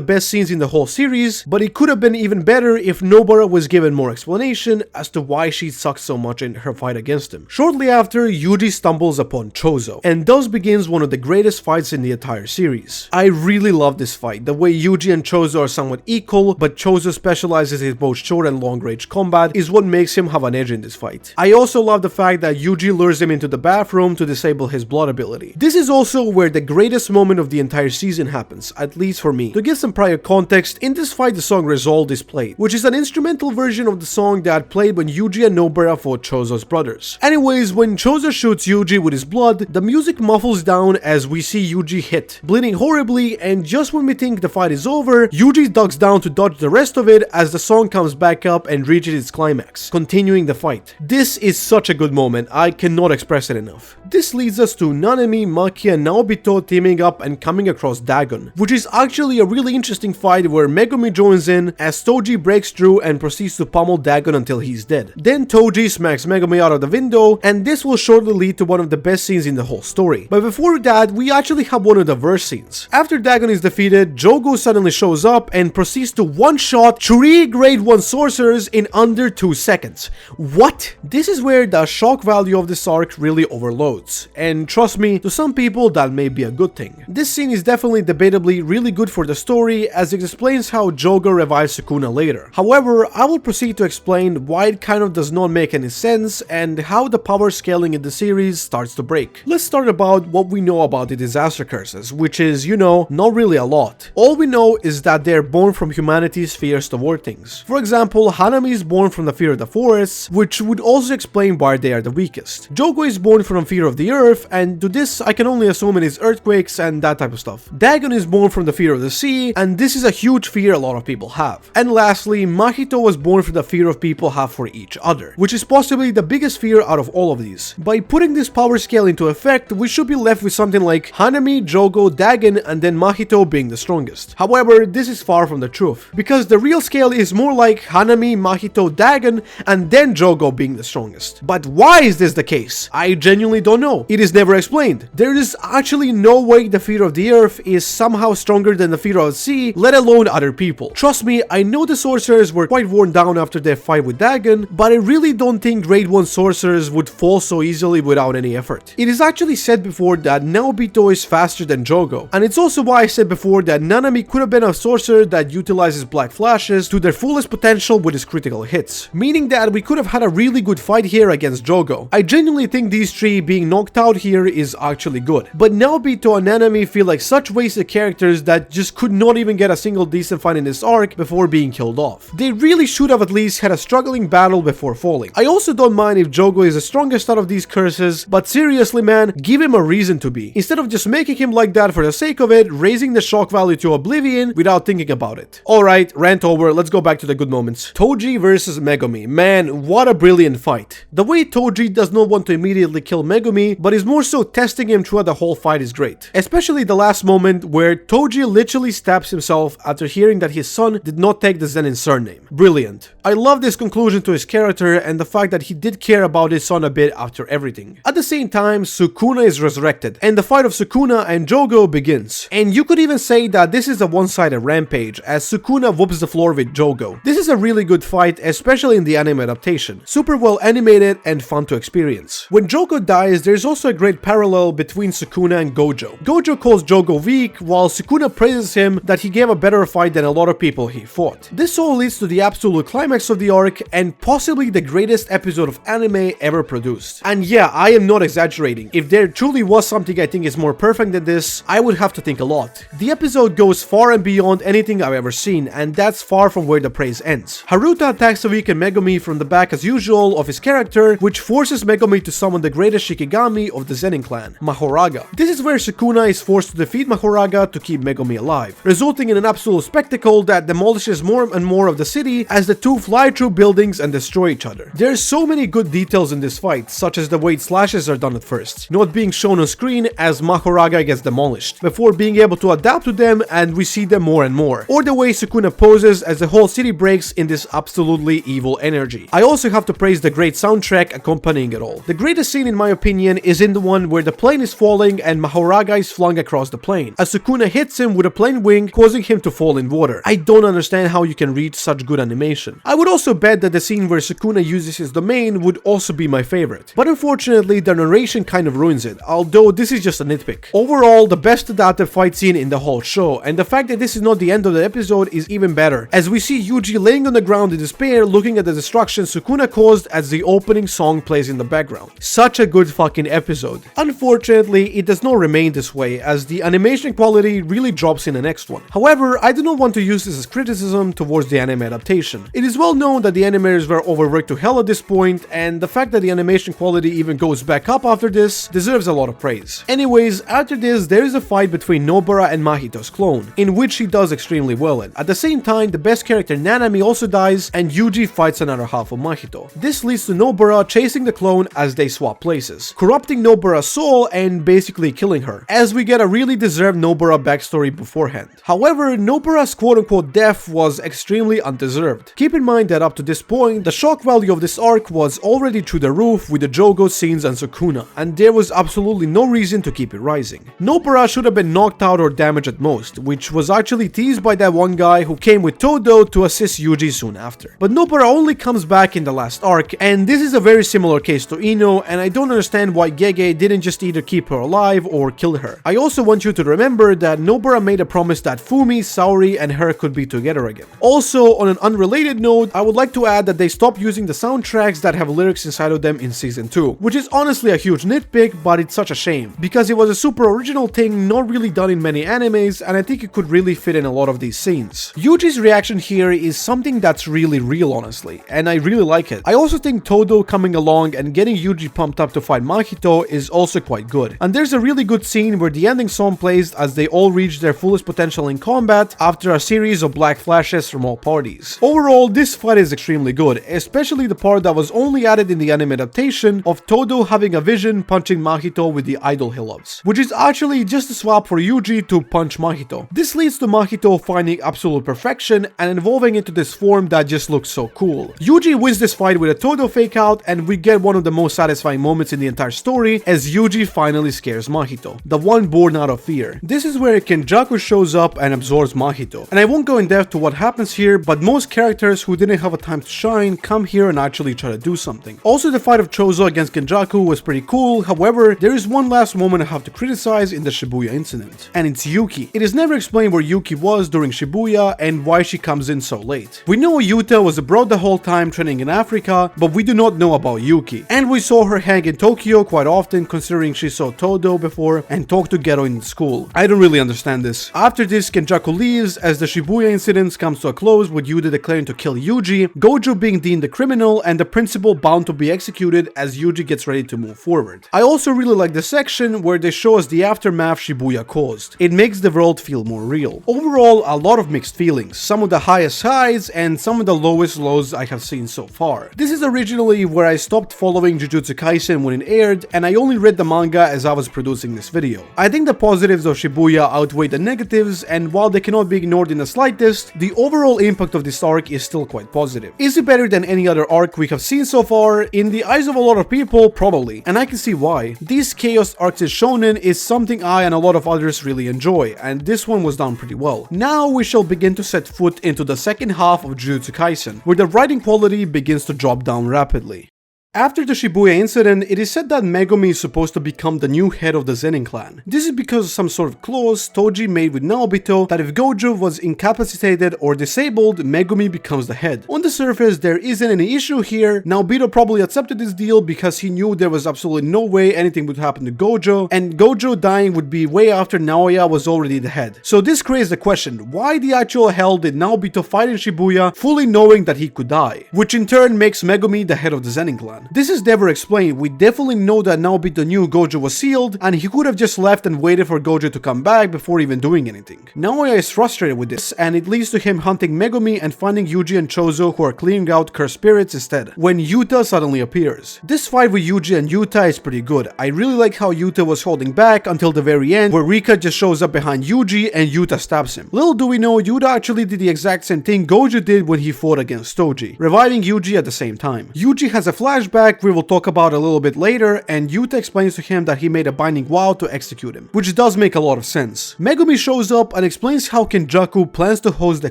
best scenes in the whole series, but it could have been even better if Nobara was given more explanation as to why she sucked so much in her fight against him. Shortly after, Yuji stumbles upon Chozo, and thus begins one of the greatest fights in the entire series. I really love this fight, the way Yuji and Chozo are somewhat equal, but Chozo specializes in both short and long range combat is what makes him have an edge in this fight. I also love the fact that Yuji lures him into the bathroom to disable his blood ability. This is also where the greatest moment of the entire season happens, at least for me. To give some prior context, in this fight the song Resolved is played, which is an instrumental version of the song that played when Yuji and Nobara fought Chozo's brothers. Anyways, when Chozo shoots Yuji with his blood, the music muffles down as we see Yuji hit, bleeding horribly, and just when we think the fight is over, Yuji ducks down to dodge the rest of it as the song comes back up and reaches its climax, continuing the fight. This is such a good moment, I cannot express it enough. This leads us to Nanami, Maki and Naobito teaming up and coming across Dagon, which is actually a really interesting fight where Megumi joins in as Toji breaks through and proceeds to pummel Dagon until he's dead. Then Toji smacks Megumi out of the window, and this will shortly lead to one of the best scenes in the whole story. But before that, we actually have one of the worst scenes. After Dagon is defeated, Jogo suddenly shows up and proceeds to one-shot 3 grade 1 sorcerers in under 2 seconds. What? This is where the shock value of this arc really overloads, and trust me, to some people that may be a good thing. This scene is definitely debatably really good for the story as it explains how Jogo revives Sukuna later. However, I will proceed to explain why it kind of does not make any sense and how the power scaling in the series starts to break. Let's start about what we know about the disaster curses, which is, you know, not really a lot. All we know is that they're born from humanity's fears toward things. For example, Hanami is born from the fear of the forests, which would also explain why they are the weakest. Jogo is born from fear of the earth, and to this I can only assume it is earthquakes and that type of stuff. Dagon is born from the fear of the sea, and this is a huge fear a lot of people have. And lastly, Mahito was born from the fear of people have for each other, which is possibly the biggest fear out of all of these. By putting this power scale into effect, we should be left with something like Hanami, Jogo, Dagon, and then Mahito being the strongest. However, this is far from the truth, because the real scale is more like Hanami, Mahito, Dagon, and then Jogo being the strongest. But why is this the case? I genuinely don't know. It is never explained. There is actually no way the fear of the earth is somehow stronger than the fear of the sea, let alone other people. Trust me, I know the sorcerers were quite quite worn down after their fight with Dagon, but I really don't think grade 1 sorcerers would fall so easily without any effort. It is actually said before that Naobito is faster than Jogo, and it's also why I said before that Nanami could have been a sorcerer that utilizes black flashes to their fullest potential with his critical hits, meaning that we could have had a really good fight here against Jogo. I genuinely think these three being knocked out here is actually good, but Naobito and Nanami feel like such wasted characters that just could not even get a single decent fight in this arc before being killed off. They really should have at least had a struggling battle before falling. I also don't mind if Jogo is the strongest out of these curses, but seriously man, give him a reason to be, instead of just making him like that for the sake of it, raising the shock value to oblivion without thinking about it. Alright, rant over, let's go back to the good moments. Toji versus Megumi. Man, what a brilliant fight. The way Toji does not want to immediately kill Megumi, but is more so testing him throughout the whole fight is great. Especially the last moment where Toji literally stabs himself after hearing that his son did not take the Zenin surname. Brilliant. I love this conclusion to his character and the fact that he did care about his son a bit after everything. At the same time, Sukuna is resurrected, and the fight of Sukuna and Jogo begins. And you could even say that this is a one-sided rampage, as Sukuna whoops the floor with Jogo. This is a really good fight, especially in the anime adaptation. Super well animated and fun to experience. When Jogo dies, there's also a great parallel between Sukuna and Gojo. Gojo calls Jogo weak, while Sukuna praises him that he gave a better fight than a lot of people he fought. This all leads to the absolute climax of the arc, and possibly the greatest episode of anime ever produced. And yeah, I am not exaggerating. If there truly was something I think is more perfect than this, I would have to think a lot. The episode goes far and beyond anything I've ever seen, and that's far from where the praise ends. Haruta attacks the weakened Megumi from the back as usual of his character, which forces Megumi to summon the greatest Shikigami of the Zenin clan, Mahoraga. This is where Sukuna is forced to defeat Mahoraga to keep Megumi alive, resulting in an absolute spectacle that demolishes more and more of the city as the two fly through buildings and destroy each other. There's so many good details in this fight, such as the way slashes are done at first, not being shown on screen as Mahoraga gets demolished, before being able to adapt to them and we see them more and more, or the way Sukuna poses as the whole city breaks in this absolutely evil energy. I also have to praise the great soundtrack accompanying it all. The greatest scene in my opinion is in the one where the plane is falling and Mahoraga is flung across the plane, as Sukuna hits him with a plane wing, causing him to fall in water. I don't understand how you can reach such good animation. I would also bet that the scene where Sukuna uses his domain would also be my favorite, but unfortunately the narration kind of ruins it, although this is just a nitpick. Overall, the best adapted fight scene in the whole show, and the fact that this is not the end of the episode is even better, as we see Yuji laying on the ground in despair looking at the destruction Sukuna caused as the opening song plays in the background. Such a good fucking episode. Unfortunately, it does not remain this way, as the animation quality really drops in the next one. However, I do not want to use this as criticism towards the anime adaptation. It is well known that the animators were overworked to hell at this point, and the fact that the animation quality even goes back up after this deserves a lot of praise. Anyways, after this, there is a fight between Nobara and Mahito's clone, in which he does extremely well in. At the same time, the best character Nanami also dies, and Yuji fights another half of Mahito. This leads to Nobara chasing the clone as they swap places, corrupting Nobara's soul and basically killing her, as we get a really deserved Nobara backstory beforehand. However, Nobara's quote-unquote death was extremely undeserved. Keep in mind that up to this point, the shock value of this arc was already through the roof with the Jogo scenes and Sukuna, and there was absolutely no reason to keep it rising. Nobara should have been knocked out or damaged at most, which was actually teased by that one guy who came with Todo to assist Yuji soon after. But Nobara only comes back in the last arc, and this is a very similar case to Ino, and I don't understand why Gege didn't just either keep her alive or kill her. I also want you to remember that Nobara made a promise that Fumi, Saori, and her could be together again. Also, on an unrelated note, I would like to add that they stopped using the soundtracks that have lyrics inside of them in season 2, which is honestly a huge nitpick, but it's such a shame, because it was a super original thing not really done in many animes, and I think it could really fit in a lot of these scenes. Yuji's reaction here is something that's really real, honestly, and I really like it. I also think Todo coming along and getting Yuji pumped up to fight Mahito is also quite good, and there's a really good scene where the ending song plays as they all reach their fullest potential in combat after a series of black flashes from all parties. Overall, this fight is extremely good, especially the part that was only added in the anime adaptation of Todo having a vision punching Mahito with the idol he loves, which is actually just a swap for Yuji to punch Mahito. This leads to Mahito finding absolute perfection and evolving into this form that just looks so cool. Yuji wins this fight with a Todo fake out, and we get one of the most satisfying moments in the entire story as Yuji finally scares Mahito, the one born out of fear. This is where Kenjaku shows up and absorbs Mahito, and I won't go in depth to what happens here, but most most characters who didn't have a time to shine come here and actually try to do something. Also, the fight of Chozo against Genjaku was pretty cool. However, there is one last moment I have to criticize in the Shibuya incident, and it's Yuki. It is never explained where Yuki was during Shibuya and why she comes in so late. We know Yuta was abroad the whole time training in Africa, but we do not know about Yuki. And we saw her hang in Tokyo quite often, considering she saw Todo before and talked to Gero in school. I don't really understand this. After this, Genjaku leaves as the Shibuya incident comes to a close with Yuta declaring to kill Yuji, Gojo being deemed the criminal, and the principal bound to be executed as Yuji gets ready to move forward. I also really like the section where they show us the aftermath Shibuya caused. It makes the world feel more real. Overall, a lot of mixed feelings, some of the highest highs and some of the lowest lows I have seen so far. This is originally where I stopped following Jujutsu Kaisen when it aired, and I only read the manga as I was producing this video. I think the positives of Shibuya outweigh the negatives, and while they cannot be ignored in the slightest, the overall impact of this arc is still quite positive. Is it better than any other arc we have seen so far? In the eyes of a lot of people, probably, and I can see why. These chaos arcs in Shonen is something I and a lot of others really enjoy, and this one was done pretty well. Now we shall begin to set foot into the second half of Jujutsu Kaisen, where the writing quality begins to drop down rapidly. After the Shibuya incident, it is said that Megumi is supposed to become the new head of the Zenin clan. This is because of some sort of clause Toji made with Naobito that if Gojo was incapacitated or disabled, Megumi becomes the head. On the surface, there isn't any issue here. Naobito probably accepted this deal because he knew there was absolutely no way anything would happen to Gojo, and Gojo dying would be way after Naoya was already the head. So this creates the question, why the actual hell did Naobito fight in Shibuya fully knowing that he could die? Which in turn makes Megumi the head of the Zenin clan. This is never explained. We definitely know that Naobito knew Gojo was sealed, and he could have just left and waited for Gojo to come back before even doing anything. Naoya is frustrated with this, and it leads to him hunting Megumi and finding Yuji and Chozo, who are clearing out cursed spirits instead, when Yuta suddenly appears. This fight with Yuji and Yuta is pretty good. I really like how Yuta was holding back until the very end, where Rika just shows up behind Yuji and Yuta stabs him. Little do we know, Yuta actually did the exact same thing Gojo did when he fought against Toji, reviving Yuji at the same time. Yuji has a flashback we will talk about a little bit later, and Yuta explains to him that he made a binding vow to execute him, which does make a lot of sense. Megumi shows up and explains how Kenjaku plans to host the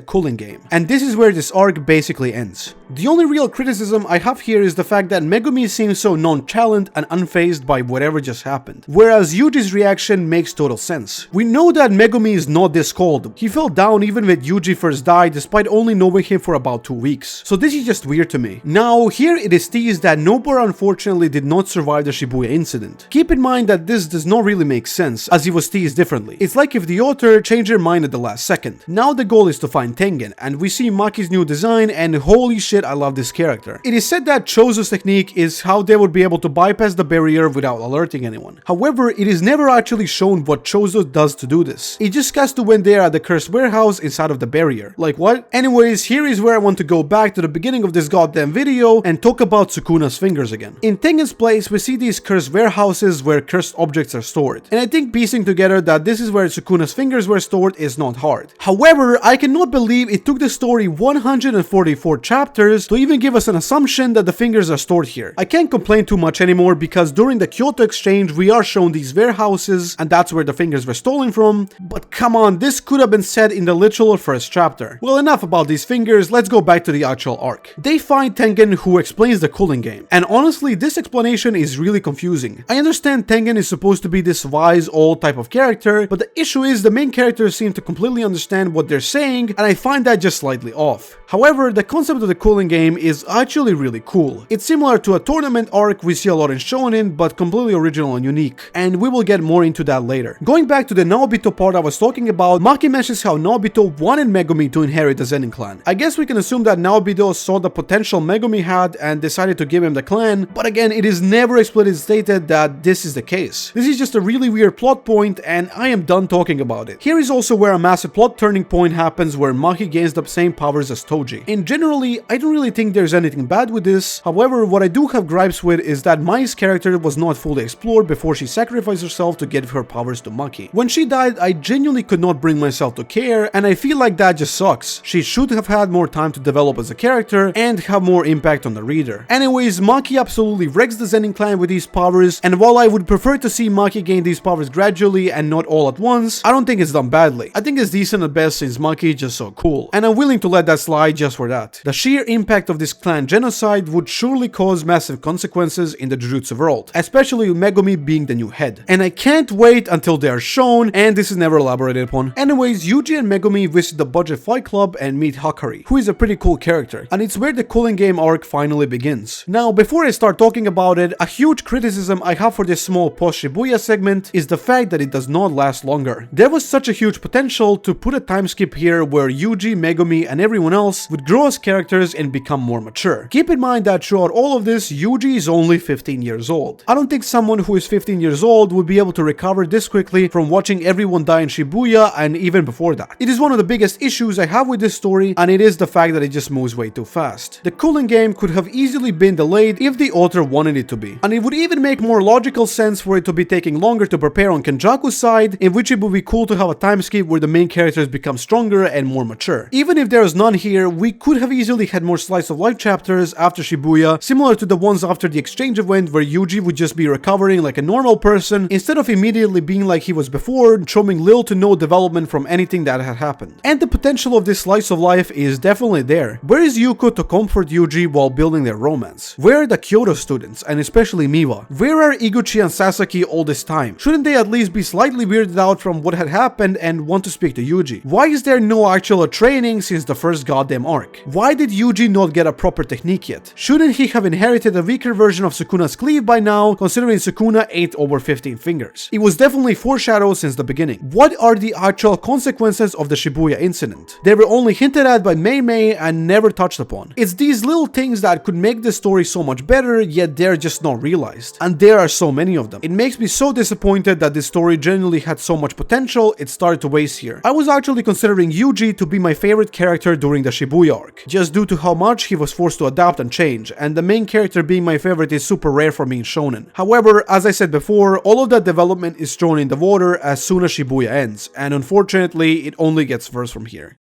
Culling game, and this is where this arc basically ends. The only real criticism I have here is the fact that Megumi seems so nonchalant and unfazed by whatever just happened, whereas Yuji's reaction makes total sense. We know that Megumi is not this cold. He fell down even when Yuji first died despite only knowing him for about 2 weeks, so this is just weird to me. Now, here it is teased that Nobara unfortunately did not survive the Shibuya incident. Keep in mind that this does not really make sense, as he was teased differently. It's like if the author changed their mind at the last second. Now the goal is to find Tengen, and we see Maki's new design, and holy shit, I love this character. It is said that Chozo's technique is how they would be able to bypass the barrier without alerting anyone. However, it is never actually shown what Chozo does to do this. It just cuts to when they are at the cursed warehouse inside of the barrier. Like what? Anyways, here is where I want to go back to the beginning of this goddamn video and talk about Sukuna's fingers again. In Tengen's place, we see these cursed warehouses where cursed objects are stored, and I think piecing together that this is where Sukuna's fingers were stored is not hard. However, I cannot believe it took the story 144 chapters to even give us an assumption that the fingers are stored here. I can't complain too much anymore because during the Kyoto exchange we are shown these warehouses and that's where the fingers were stolen from, but come on, this could have been said in the literal first chapter. Well, enough about these fingers, let's go back to the actual arc. They find Tengen, who explains the Culling game, and honestly this explanation is really confusing. I understand Tengen is supposed to be this wise old type of character, but the issue is the main characters seem to completely understand what they're saying, and I find that just slightly off. However, the concept of the Culling game is actually really cool. It's similar to a tournament arc we see a lot in Shonen, but completely original and unique, and we will get more into that later. Going back to the Naobito part I was talking about, Maki mentions how Naobito wanted Megumi to inherit the Zenin clan. I guess we can assume that Naobito saw the potential Megumi had and decided to give him the clan, but again, it is never explicitly stated that this is the case. This is just a really weird plot point, and I am done talking about it. Here is also where a massive plot turning point happens where Maki gains the same powers as Toji. And generally, I don't really think there's anything bad with this. However, what I do have gripes with is that Mai's character was not fully explored before she sacrificed herself to give her powers to Maki. When she died, I genuinely could not bring myself to care, and I feel like that just sucks. She should have had more time to develop as a character and have more impact on the reader. Anyways, Maki absolutely wrecks the Zenin clan with these powers, and while I would prefer to see Maki gain these powers gradually and not all at once, I don't think it's done badly. I think it's decent at best since Maki is just so cool, and I'm willing to let that slide just for that. The sheer impact of this clan genocide would surely cause massive consequences in the Jujutsu world, especially with Megumi being the new head. And I can't wait until they are shown, and this is never elaborated upon. Anyways, Yuji and Megumi visit the budget fight club and meet Hakari, who is a pretty cool character, and it's where the Culling game arc finally begins. Now, before I start talking about it, a huge criticism I have for this small post-Shibuya segment is the fact that it does not last longer. There was such a huge potential to put a time skip here where Yuji, Megumi, and everyone else would grow as characters and become more mature. Keep in mind that throughout all of this, Yuji is only 15 years old. I don't think someone who is 15 years old would be able to recover this quickly from watching everyone die in Shibuya and even before that. It is one of the biggest issues I have with this story, and it is the fact that it just moves way too fast. The Culling game could have easily been delayed if the author wanted it to be, and it would even make more logical sense for it to be taking longer to prepare on Kenjaku's side, in which it would be cool to have a time skip where the main characters become stronger and more mature. Even if there is none here, we could have easily had more slice of life chapters after Shibuya, similar to the ones after the exchange event where Yuji would just be recovering like a normal person instead of immediately being like he was before, showing little to no development from anything that had happened. And the potential of this slice of life is definitely there. Where is Yuko to comfort Yuji while building their romance? Where are the Kyoto students, and especially Miwa? Where are Iguchi and Sasaki all this time? Shouldn't they at least be slightly weirded out from what had happened and want to speak to Yuji? Why is there no actual training since the first goddamn arc? Why did Yuji not get a proper technique yet? Shouldn't he have inherited a weaker version of Sukuna's cleave by now, considering Sukuna ate over 15 fingers? It was definitely foreshadowed since the beginning. What are the actual consequences of the Shibuya incident? They were only hinted at by Mei Mei and never touched upon. It's these little things that could make this story so much better, yet they're just not realized. And there are so many of them. It makes me so disappointed that this story genuinely had so much potential it started to waste here. I was actually considering Yuji to be my favorite character during the Shibuya arc, just due to how much he was forced to adapt and change, and the main character being my favorite is super rare for me in Shonen. However, as I said before, all of that development is thrown in the water as soon as Shibuya ends, and unfortunately, it only gets worse from here.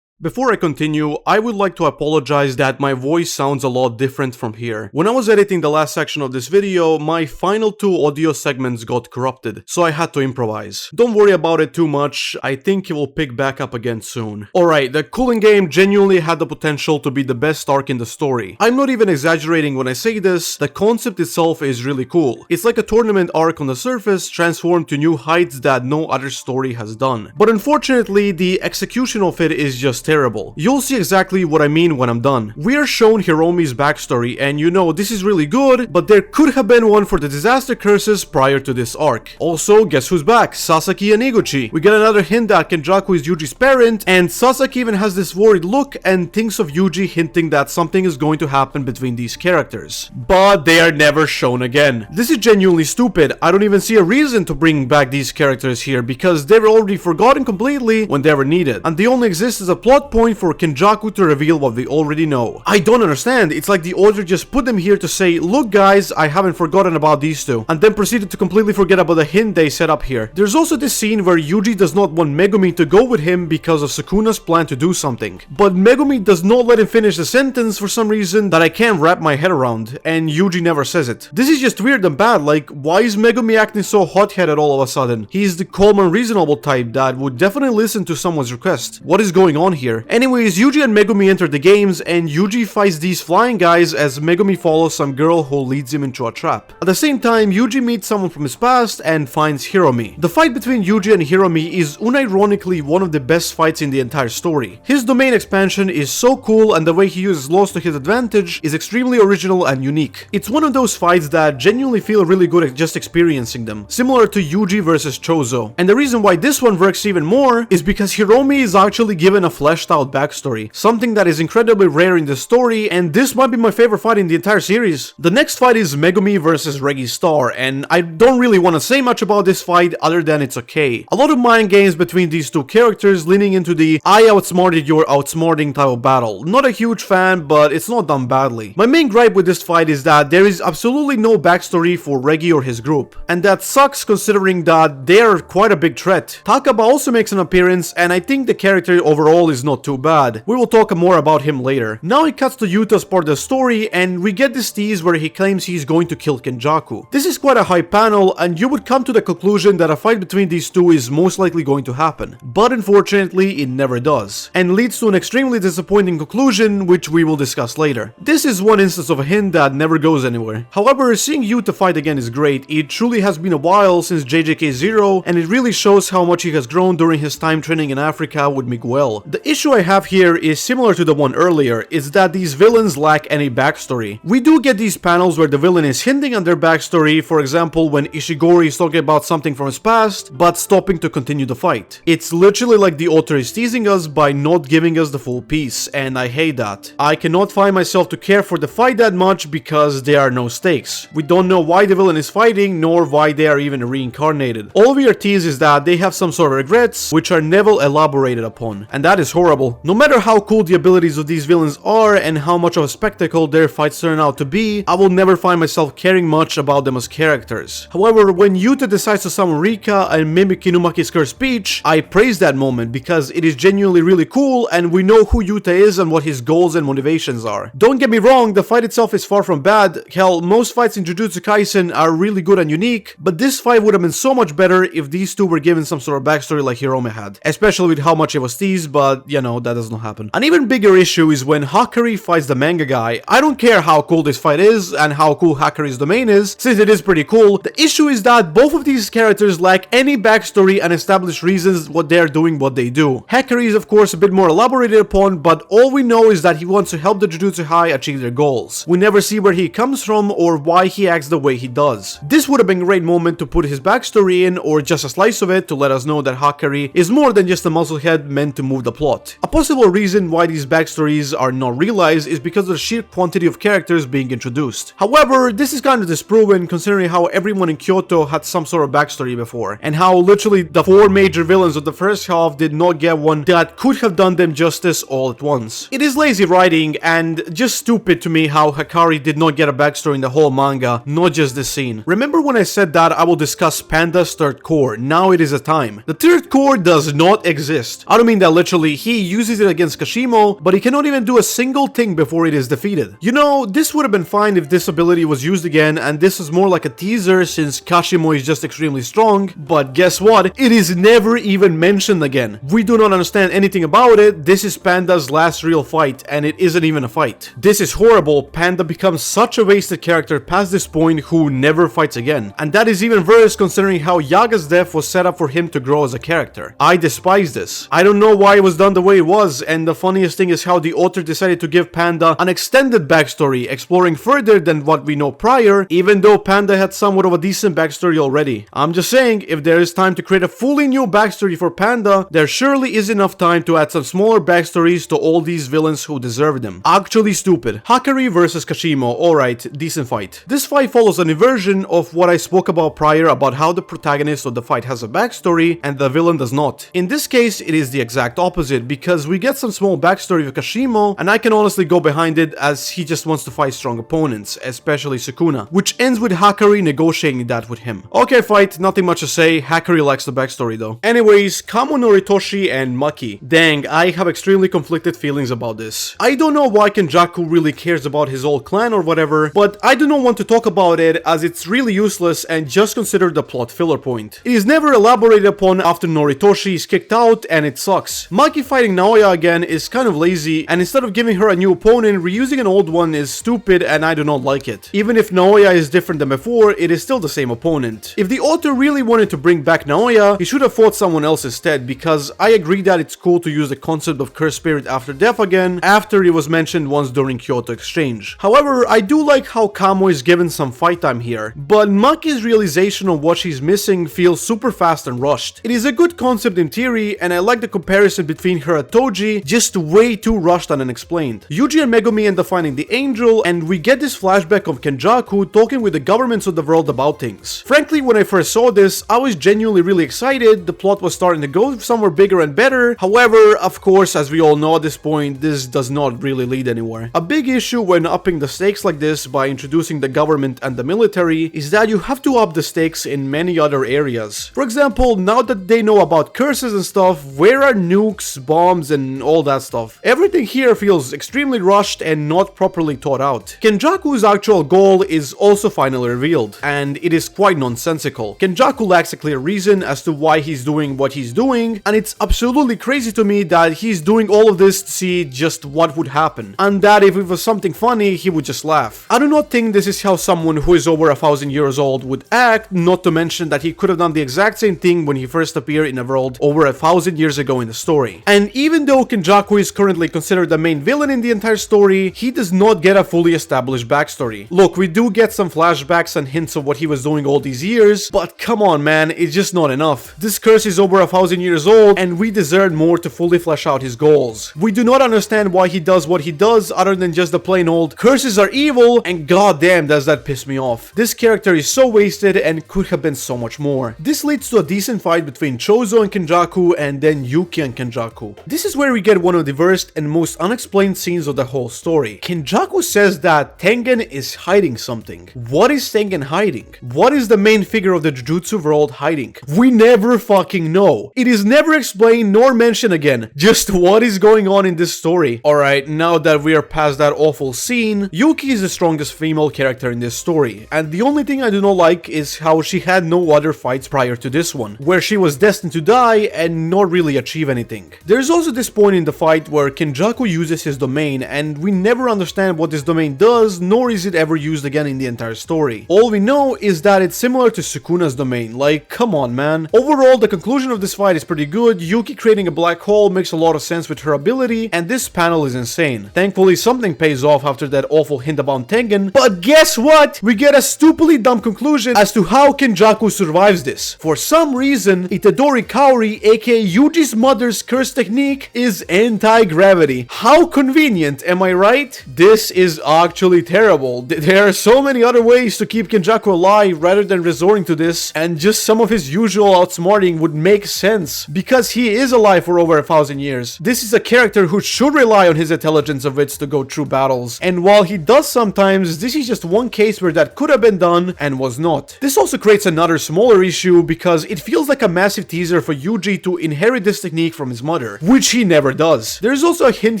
Before I continue, I would like to apologize that my voice sounds a lot different from here. When I was editing the last section of this video, my final two audio segments got corrupted, so I had to improvise. Don't worry about it too much, I think it will pick back up again soon. Alright, the Culling game genuinely had the potential to be the best arc in the story. I'm not even exaggerating when I say this, the concept itself is really cool. It's like a tournament arc on the surface, transformed to new heights that no other story has done. But unfortunately, the execution of it is just terrible. You'll see exactly what I mean when I'm done. We are shown Hiromi's backstory, and you know, this is really good, but there could have been one for the disaster curses prior to this arc. Also, guess who's back? Sasaki and Iguchi. We get another hint that Kenjaku is Yuji's parent, and Sasaki even has this worried look and thinks of Yuji hinting that something is going to happen between these characters. But they are never shown again. This is genuinely stupid. I don't even see a reason to bring back these characters here because they were already forgotten completely when they were needed, and they only exist as a plot point for Kenjaku to reveal what we already know. I don't understand. It's like the author just put them here to say, look guys, I haven't forgotten about these two, and then proceeded to completely forget about the hint they set up here. There's also this scene where Yuji does not want Megumi to go with him because of Sukuna's plan to do something, but Megumi does not let him finish the sentence for some reason that I can't wrap my head around, and Yuji never says it. This is just weird and bad. Like, why is Megumi acting so hot-headed all of a sudden? He's the calm and reasonable type that would definitely listen to someone's request. What is going on here? Anyways, Yuji and Megumi enter the games, and Yuji fights these flying guys as Megumi follows some girl who leads him into a trap. At the same time, Yuji meets someone from his past and finds Hiromi. The fight between Yuji and Hiromi is unironically one of the best fights in the entire story. His domain expansion is so cool, and the way he uses laws to his advantage is extremely original and unique. It's one of those fights that genuinely feel really good at just experiencing them, similar to Yuji versus Chozo. And the reason why this one works even more is because Hiromi is actually given a fleshed out backstory, something that is incredibly rare in the story, and this might be my favorite fight in the entire series. The next fight is Megumi versus Reggie Star, and I don't really want to say much about this fight other than it's okay. A lot of mind games between these two characters leaning into the I outsmarted you're outsmarting type of battle. Not a huge fan, but it's not done badly. My main gripe with this fight is that there is absolutely no backstory for Reggie or his group, and that sucks considering that they are quite a big threat. Takaba also makes an appearance, and I think the character overall is not too bad. We will talk more about him later. Now it cuts to Yuta's part of the story, and we get this tease where he claims he's going to kill Kenjaku. This is quite a high panel, and you would come to the conclusion that a fight between these two is most likely going to happen. But unfortunately, it never does, and leads to an extremely disappointing conclusion, which we will discuss later. This is one instance of a hint that never goes anywhere. However, seeing Yuta fight again is great. It truly has been a while since JJK 0, and it really shows how much he has grown during his time training in Africa with Miguel. The issue I have here is similar to the one earlier, is that these villains lack any backstory. We do get these panels where the villain is hinting on their backstory, for example when Ishigori is talking about something from his past, but stopping to continue the fight. It's literally like the author is teasing us by not giving us the full piece, and I hate that. I cannot find myself to care for the fight that much because there are no stakes. We don't know why the villain is fighting, nor why they are even reincarnated. All we are teased is that they have some sort of regrets, which are never elaborated upon, and that is horrible. No matter how cool the abilities of these villains are and how much of a spectacle their fights turn out to be, I will never find myself caring much about them as characters. However, when Yuta decides to summon Rika and mimic Inumaki's cursed speech, I praise that moment because it is genuinely really cool and we know who Yuta is and what his goals and motivations are. Don't get me wrong, the fight itself is far from bad. Hell, most fights in Jujutsu Kaisen are really good and unique, but this fight would have been so much better if these two were given some sort of backstory like Hirome had. Especially with how much it was teased, but you know, that does not happen. An even bigger issue is when Hakari fights the manga guy. I don't care how cool this fight is and how cool Hakari's domain is, since it is pretty cool. The issue is that both of these characters lack any backstory and established reasons what they are doing what they do. Hakari is of course a bit more elaborated upon, but all we know is that he wants to help the Jujutsu High achieve their goals. We never see where he comes from or why he acts the way he does. This would have been a great moment to put his backstory in, or just a slice of it to let us know that Hakari is more than just a musclehead meant to move the plot. A possible reason why these backstories are not realized is because of the sheer quantity of characters being introduced. However, this is kind of disproven considering how everyone in Kyoto had some sort of backstory before, and how literally the four major villains of the first half did not get one that could have done them justice all at once. It is lazy writing and just stupid to me how Hakari did not get a backstory in the whole manga, not just this scene. Remember when I said that I will discuss Panda's third core? Now it is a time. The third core does not exist. I don't mean that literally, he uses it against Kashimo, but he cannot even do a single thing before it is defeated. You know, this would have been fine if this ability was used again, and this is more like a teaser since Kashimo is just extremely strong, but guess what? It is never even mentioned again. We do not understand anything about it. This is Panda's last real fight, and it isn't even a fight. This is horrible. Panda becomes such a wasted character past this point who never fights again, and that is even worse considering how Yaga's death was set up for him to grow as a character. I despise this. I don't know why it was done the way it was, and the funniest thing is how the author decided to give Panda an extended backstory, exploring further than what we know prior, even though Panda had somewhat of a decent backstory already. I'm just saying, if there is time to create a fully new backstory for Panda, there surely is enough time to add some smaller backstories to all these villains who deserve them. Actually stupid. Hakari versus Kashimo, alright, decent fight. This fight follows an inversion of what I spoke about prior about how the protagonist of the fight has a backstory and the villain does not. In this case, it is the exact opposite because we get some small backstory with Kashimo, and I can honestly go behind it as he just wants to fight strong opponents, especially Sukuna, which ends with Hakari negotiating that with him. Okay, fight, nothing much to say. Hakari likes the backstory though. Anyways, Kamo Noritoshi and Maki. Dang, I have extremely conflicted feelings about this. I don't know why Kenjaku really cares about his old clan or whatever, but I do not want to talk about it as it's really useless and just consider the plot filler point. It is never elaborated upon after Noritoshi is kicked out and it sucks. Maki fighting Naoya again is kind of lazy, and instead of giving her a new opponent, reusing an old one is stupid and I do not like it. Even if Naoya is different than before, it is still the same opponent. If the author really wanted to bring back Naoya, he should have fought someone else instead, because I agree that it's cool to use the concept of cursed spirit after death again, after it was mentioned once during Kyoto Exchange. However, I do like how Kamo is given some fight time here, but Maki's realization of what she's missing feels super fast and rushed. It is a good concept in theory, and I like the comparison between her and Toji, just way too rushed and unexplained. Yuji and Megumi end up finding the angel, and we get this flashback of Kenjaku talking with the governments of the world about things. Frankly, when I first saw this, I was genuinely really excited. The plot was starting to go somewhere bigger and better. However, of course, as we all know at this point, this does not really lead anywhere. A big issue when upping the stakes like this by introducing the government and the military is that you have to up the stakes in many other areas. For example, now that they know about curses and stuff, where are nukes, bombs and all that stuff. Everything here feels extremely rushed and not properly thought out. Kenjaku's actual goal is also finally revealed, and it is quite nonsensical. Kenjaku lacks a clear reason as to why he's doing what he's doing, and it's absolutely crazy to me that he's doing all of this to see just what would happen, and that if it was something funny, he would just laugh. I do not think this is how someone who is over 1,000 years old would act, not to mention that he could have done the exact same thing when he first appeared in a world over 1,000 years ago in the story. And even though Kenjaku is currently considered the main villain in the entire story, he does not get a fully established backstory. Look, we do get some flashbacks and hints of what he was doing all these years, but come on man, it's just not enough. This curse is over 1,000 years old, and we deserve more to fully flesh out his goals. We do not understand why he does what he does other than just the plain old curses are evil, and goddamn does that piss me off. This character is so wasted and could have been so much more. This leads to a decent fight between Chozo and Kenjaku, and then Yuki and Kenjaku. This is where we get one of the worst and most unexplained scenes of the whole story. Kenjaku says that Tengen is hiding something. What is Tengen hiding? What is the main figure of the Jujutsu world hiding? We never fucking know. It is never explained nor mentioned again. Just what is going on in this story? Alright, now that we are past that awful scene, Yuki is the strongest female character in this story, and the only thing I do not like is how she had no other fights prior to this one, where she was destined to die and not really achieve anything. There's also this point in the fight where Kenjaku uses his domain, and we never understand what this domain does, nor is it ever used again in the entire story. All we know is that it's similar to Sukuna's domain. Like, come on man. Overall, the conclusion of this fight is pretty good. Yuki creating a black hole makes a lot of sense with her ability, and this panel is insane. Thankfully, something pays off after that awful hint about Tengen, but guess what? We get a stupidly dumb conclusion as to how Kenjaku survives this. For some reason, Itadori Kaori, aka Yuji's mother's curse technique, is anti-gravity. How convenient, am I right? This is actually terrible. There are so many other ways to keep Kenjaku alive rather than resorting to this, and just some of his usual outsmarting would make sense, because he is alive for over 1,000 years. This is a character who should rely on his intelligence of wits to go through battles, and while he does sometimes, this is just one case where that could have been done and was not. This also creates another smaller issue because it feels like a massive teaser for Yuji to inherit this technique from his mother, which he never does. There's also a hint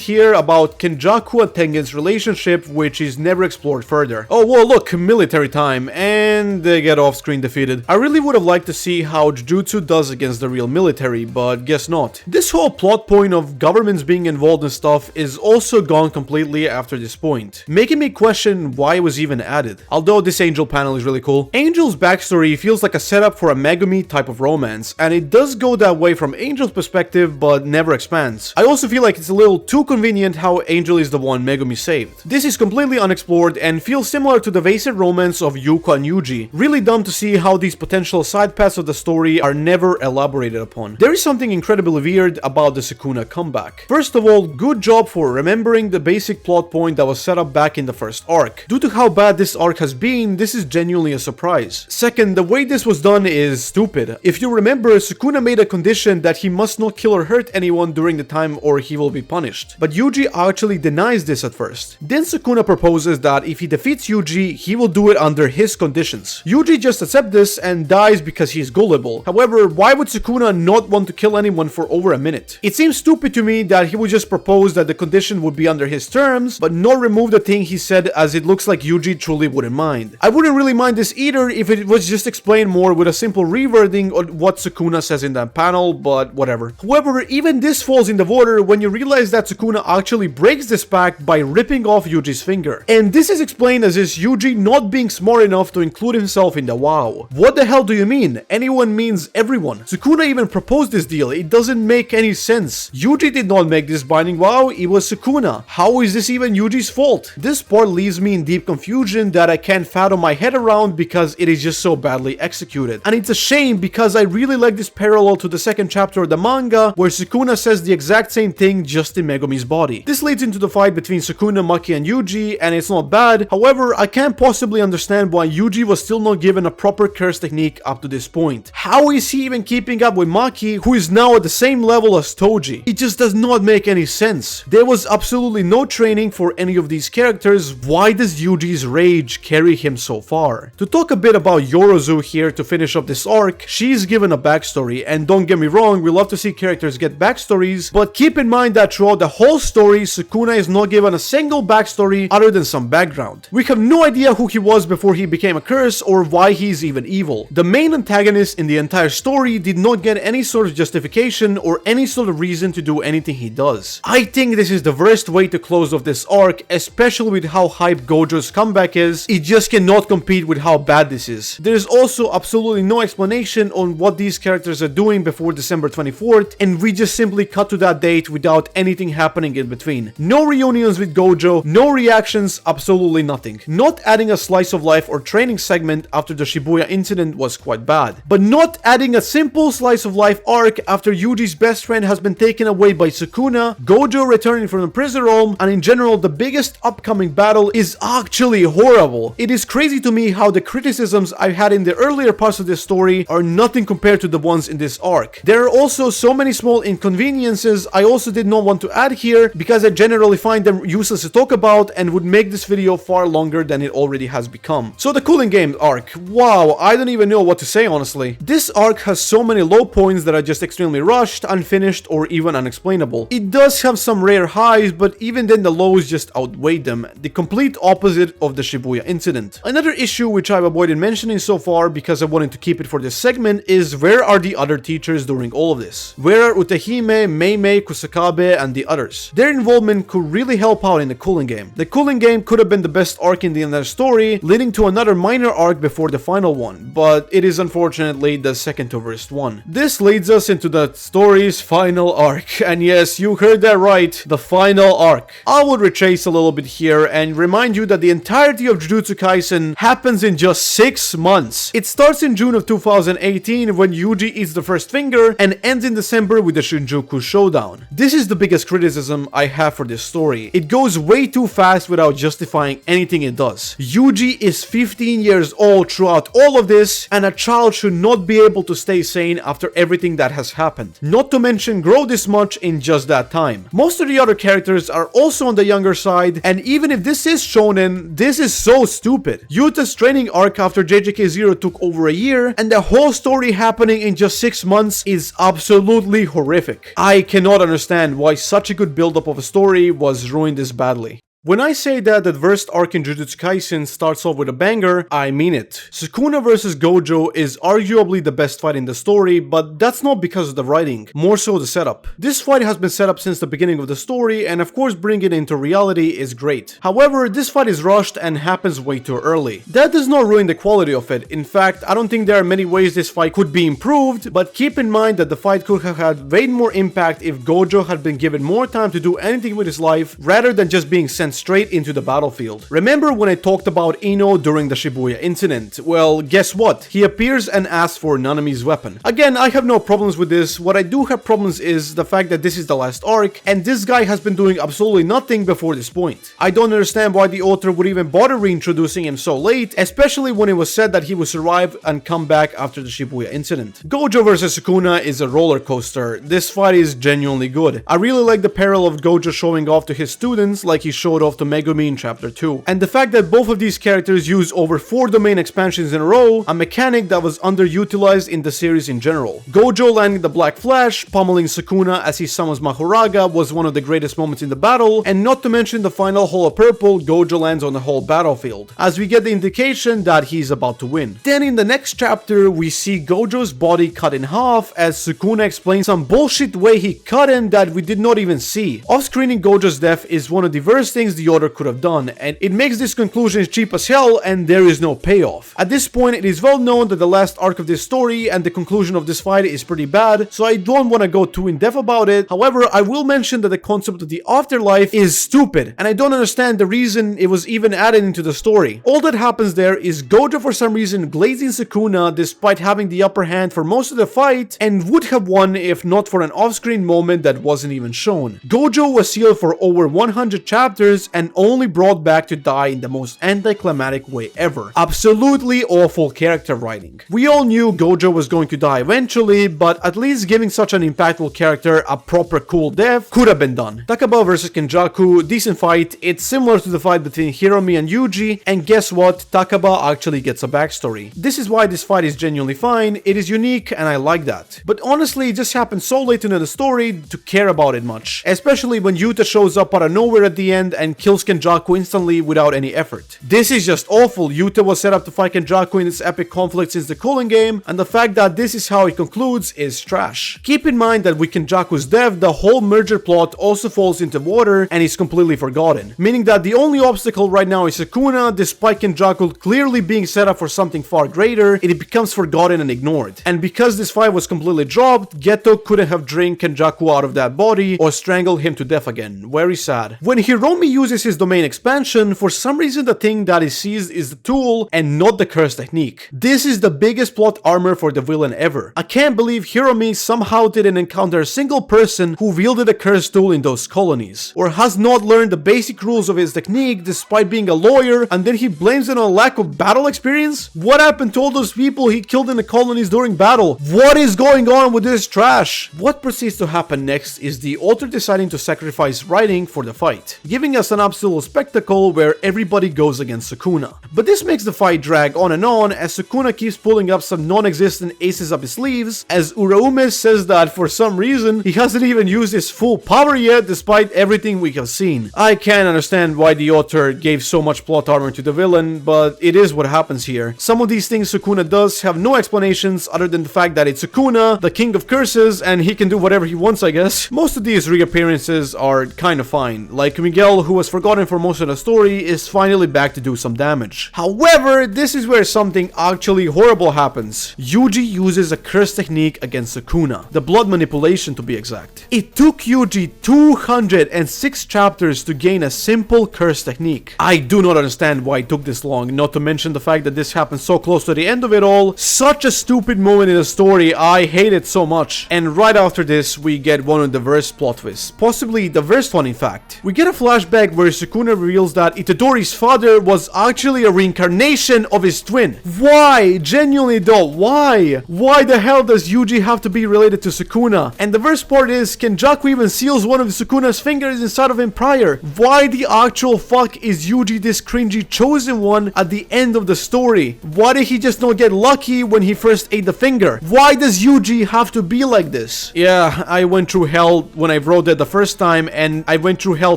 here about Kenjaku and Tengen's relationship, which is never explored further. Oh well, look, military time, and they get off-screen defeated. I really would have liked to see how Jujutsu does against the real military, but guess not. This whole plot point of governments being involved in stuff is also gone completely after this point, making me question why it was even added. Although this Angel panel is really cool. Angel's backstory feels like a setup for a Megumi type of romance, and it does go that way from Angel's perspective, but never expands. I also feel like it's a little too convenient how Angel is the one Megumi saved. This is completely unexplored and feels similar to the wasted romance of Yuko and Yuji. Really dumb to see how these potential side paths of the story are never elaborated upon. There is something incredibly weird about the Sukuna comeback. First of all, good job for remembering the basic plot point that was set up back in the first arc. Due to how bad this arc has been, this is genuinely a surprise. Second, the way this was done is stupid. If you remember, Sukuna made a condition that he must not kill or hurt anyone during the time or he will be punished. But Yuji actually denies this at first. Then Sukuna proposes that if he defeats Yuji, he will do it under his conditions. Yuji just accepts this and dies because he is gullible. However, why would Sukuna not want to kill anyone for over a minute? It seems stupid to me that he would just propose that the condition would be under his terms, but not remove the thing he said, as it looks like Yuji truly wouldn't mind. I wouldn't really mind this either if it was just explained more with a simple rewording on what Sukuna says in that panel, but whatever. However, even this falls in the water when you realize that Sukuna actually breaks this pact by ripping off Yuji's finger. And this is explained as is Yuji not being smart enough to include himself in the vow. What the hell do you mean? Anyone means everyone. Sukuna even proposed this deal. It doesn't make any sense. Yuji did not make this binding vow, it was Sukuna. How is this even Yuji's fault? This part leaves me in deep confusion that I can't fathom my head around because it is just so badly executed. And it's a shame because I really like this parallel to the second chapter of the manga where Sukuna says the exact same thing just in Megumi's body. This leads into the fight between Sukuna, Maki, and Yuji, and it's not bad. However, I can't possibly understand why Yuji was still not given a proper curse technique up to this point. How is he even keeping up with Maki, who is now at the same level as Toji? It just does not make any sense. There was absolutely no training for any of these characters. Why does Yuji's rage carry him so far? To talk a bit about Yorozu here to finish up this arc, she's given a backstory, and don't get me wrong, we love to see characters get backstory backstories, but keep in mind that throughout the whole story, Sukuna is not given a single backstory other than some background. We have no idea who he was before he became a curse or why he's even evil. The main antagonist in the entire story did not get any sort of justification or any sort of reason to do anything he does. I think this is the worst way to close off this arc, especially with how hype Gojo's comeback is. It just cannot compete with how bad this is. There's also absolutely no explanation on what these characters are doing before December 24th, and we just simply cut to that date without anything happening in between. No reunions with Gojo, no reactions, absolutely nothing. Not adding a slice of life or training segment after the Shibuya incident was quite bad, but not adding a simple slice of life arc after Yuji's best friend has been taken away by Sukuna, Gojo returning from the prison realm, and in general the biggest upcoming battle is actually horrible. It is crazy to me how the criticisms I had in the earlier parts of this story are nothing compared to the ones in this arc. There are also so many small inconveniences I also did not want to add here because I generally find them useless to talk about and would make this video far longer than it already has become. So the Culling game arc, wow, I don't even know what to say honestly. This arc has so many low points that are just extremely rushed, unfinished, or even unexplainable. It does have some rare highs, but even then the lows just outweigh them, the complete opposite of the Shibuya incident. Another issue which I've avoided mentioning so far because I wanted to keep it for this segment is where are the other teachers during all of this? Where are Utahime, Meimei, Kusakabe, and the others? Their involvement could really help out in the Culling game. The Culling game could have been the best arc in the entire story, leading to another minor arc before the final one, but it is unfortunately the second to worst one. This leads us into the story's final arc, and yes, you heard that right, the final arc. I will retrace a little bit here and remind you that the entirety of Jujutsu Kaisen happens in just 6 months. It starts in June of 2018 when Yuji eats the first finger and ends in December with the Shinjuku Showdown. This is the biggest criticism I have for this story. It goes way too fast without justifying anything it does. Yuji is 15 years old throughout all of this, and a child should not be able to stay sane after everything that has happened. Not to mention grow this much in just that time. Most of the other characters are also on the younger side, and even if this is shonen, this is so stupid. Yuta's training arc after JJK0 took over a year, and the whole story happening in just 6 months is absolutely horrific. I cannot understand why such a good build-up of a story was ruined this badly. When I say that the worst arc in Jujutsu Kaisen starts off with a banger, I mean it. Sukuna vs Gojo is arguably the best fight in the story, but that's not because of the writing, more so the setup. This fight has been set up since the beginning of the story, and of course bringing it into reality is great. However, this fight is rushed and happens way too early. That does not ruin the quality of it. In fact, I don't think there are many ways this fight could be improved, but keep in mind that the fight could have had way more impact if Gojo had been given more time to do anything with his life, rather than just being sent straight into the battlefield. Remember when I talked about Ino during the Shibuya incident? Well, guess what? He appears and asks for Nanami's weapon. Again, I have no problems with this. What I do have problems is the fact that this is the last arc, and this guy has been doing absolutely nothing before this point. I don't understand why the author would even bother reintroducing him so late, especially when it was said that he would survive and come back after the Shibuya incident. Gojo vs Sukuna is a roller coaster. This fight is genuinely good. I really like the parallel of Gojo showing off to his students like he showed off to Megumi in chapter 2. And the fact that both of these characters use over 4 domain expansions in a row, a mechanic that was underutilized in the series in general. Gojo landing the Black Flash, pummeling Sukuna as he summons Mahoraga was one of the greatest moments in the battle, and not to mention the final Holo Purple Gojo lands on the whole battlefield, as we get the indication that he's about to win. Then in the next chapter, we see Gojo's body cut in half as Sukuna explains some bullshit way he cut him that we did not even see. Off-screening Gojo's death is one of the worst things the author could have done, and it makes this conclusion cheap as hell and there is no payoff. At this point, it is well known that the last arc of this story and the conclusion of this fight is pretty bad, so I don't want to go too in depth about it. However, I will mention that the concept of the afterlife is stupid, and I don't understand the reason it was even added into the story. All that happens there is Gojo for some reason glazing Sukuna despite having the upper hand for most of the fight, and would have won if not for an off-screen moment that wasn't even shown. Gojo was sealed for over 100 chapters characters and only brought back to die in the most anticlimactic way ever. Absolutely awful character writing. We all knew Gojo was going to die eventually, but at least giving such an impactful character a proper cool death could have been done. Takaba versus Kenjaku, decent fight. It's similar to the fight between Hiromi and Yuji, and guess what? Takaba actually gets a backstory. This is why this fight is genuinely fine, it is unique and I like that. But honestly, it just happened so late into the story to care about it much. Especially when Yuta shows up out of nowhere at the end and kills Kenjaku instantly without any effort. This is just awful. Yuta was set up to fight Kenjaku in this epic conflict since the Culling game, and the fact that this is how it concludes is trash. Keep in mind that with Kenjaku's death, the whole merger plot also falls into water and is completely forgotten. Meaning that the only obstacle right now is Sukuna. Despite Kenjaku clearly being set up for something far greater, it becomes forgotten and ignored. And because this fight was completely dropped, Geto couldn't have drained Kenjaku out of that body or strangled him to death again. Very sad. When Hiromi uses his domain expansion, for some reason the thing that is seized is the tool and not the curse technique. This is the biggest plot armor for the villain ever. I can't believe Hiromi somehow didn't encounter a single person who wielded a curse tool in those colonies, or has not learned the basic rules of his technique despite being a lawyer, and then he blames it on a lack of battle experience? What happened to all those people he killed in the colonies during battle? What is going on with this trash? What proceeds to happen next is the author deciding to sacrifice writing for the fight, giving us an absolute spectacle where everybody goes against Sukuna. But this makes the fight drag on and on as Sukuna keeps pulling up some non-existent aces up his sleeves, as Uraume says that for some reason he hasn't even used his full power yet despite everything we have seen. I can't understand why the author gave so much plot armor to the villain, but it is what happens here. Some of these things Sukuna does have no explanations other than the fact that it's Sukuna, the king of curses, and he can do whatever he wants, I guess. Most of these reappearances are kind of fine, like Miguel, who was forgotten for most of the story, is finally back to do some damage. However, this is where something actually horrible happens. Yuji uses a curse technique against Sukuna, the blood manipulation to be exact. It took Yuji 206 chapters to gain a simple curse technique. I do not understand why it took this long, not to mention the fact that this happened so close to the end of it all. Such a stupid moment in the story, I hate it so much. And right after this, we get one of the worst plot twists, possibly the worst one in fact. We get a flashback where Sukuna reveals that Itadori's father was actually a reincarnation of his twin. Why? Genuinely though, why? Why the hell does Yuji have to be related to Sukuna? And the worst part is, Kenjaku even seals one of Sukuna's fingers inside of him prior. Why the actual fuck is Yuji this cringy chosen one at the end of the story? Why did he just not get lucky when he first ate the finger? Why does Yuji have to be like this? Yeah, I went through hell when I wrote it the first time, and I went through hell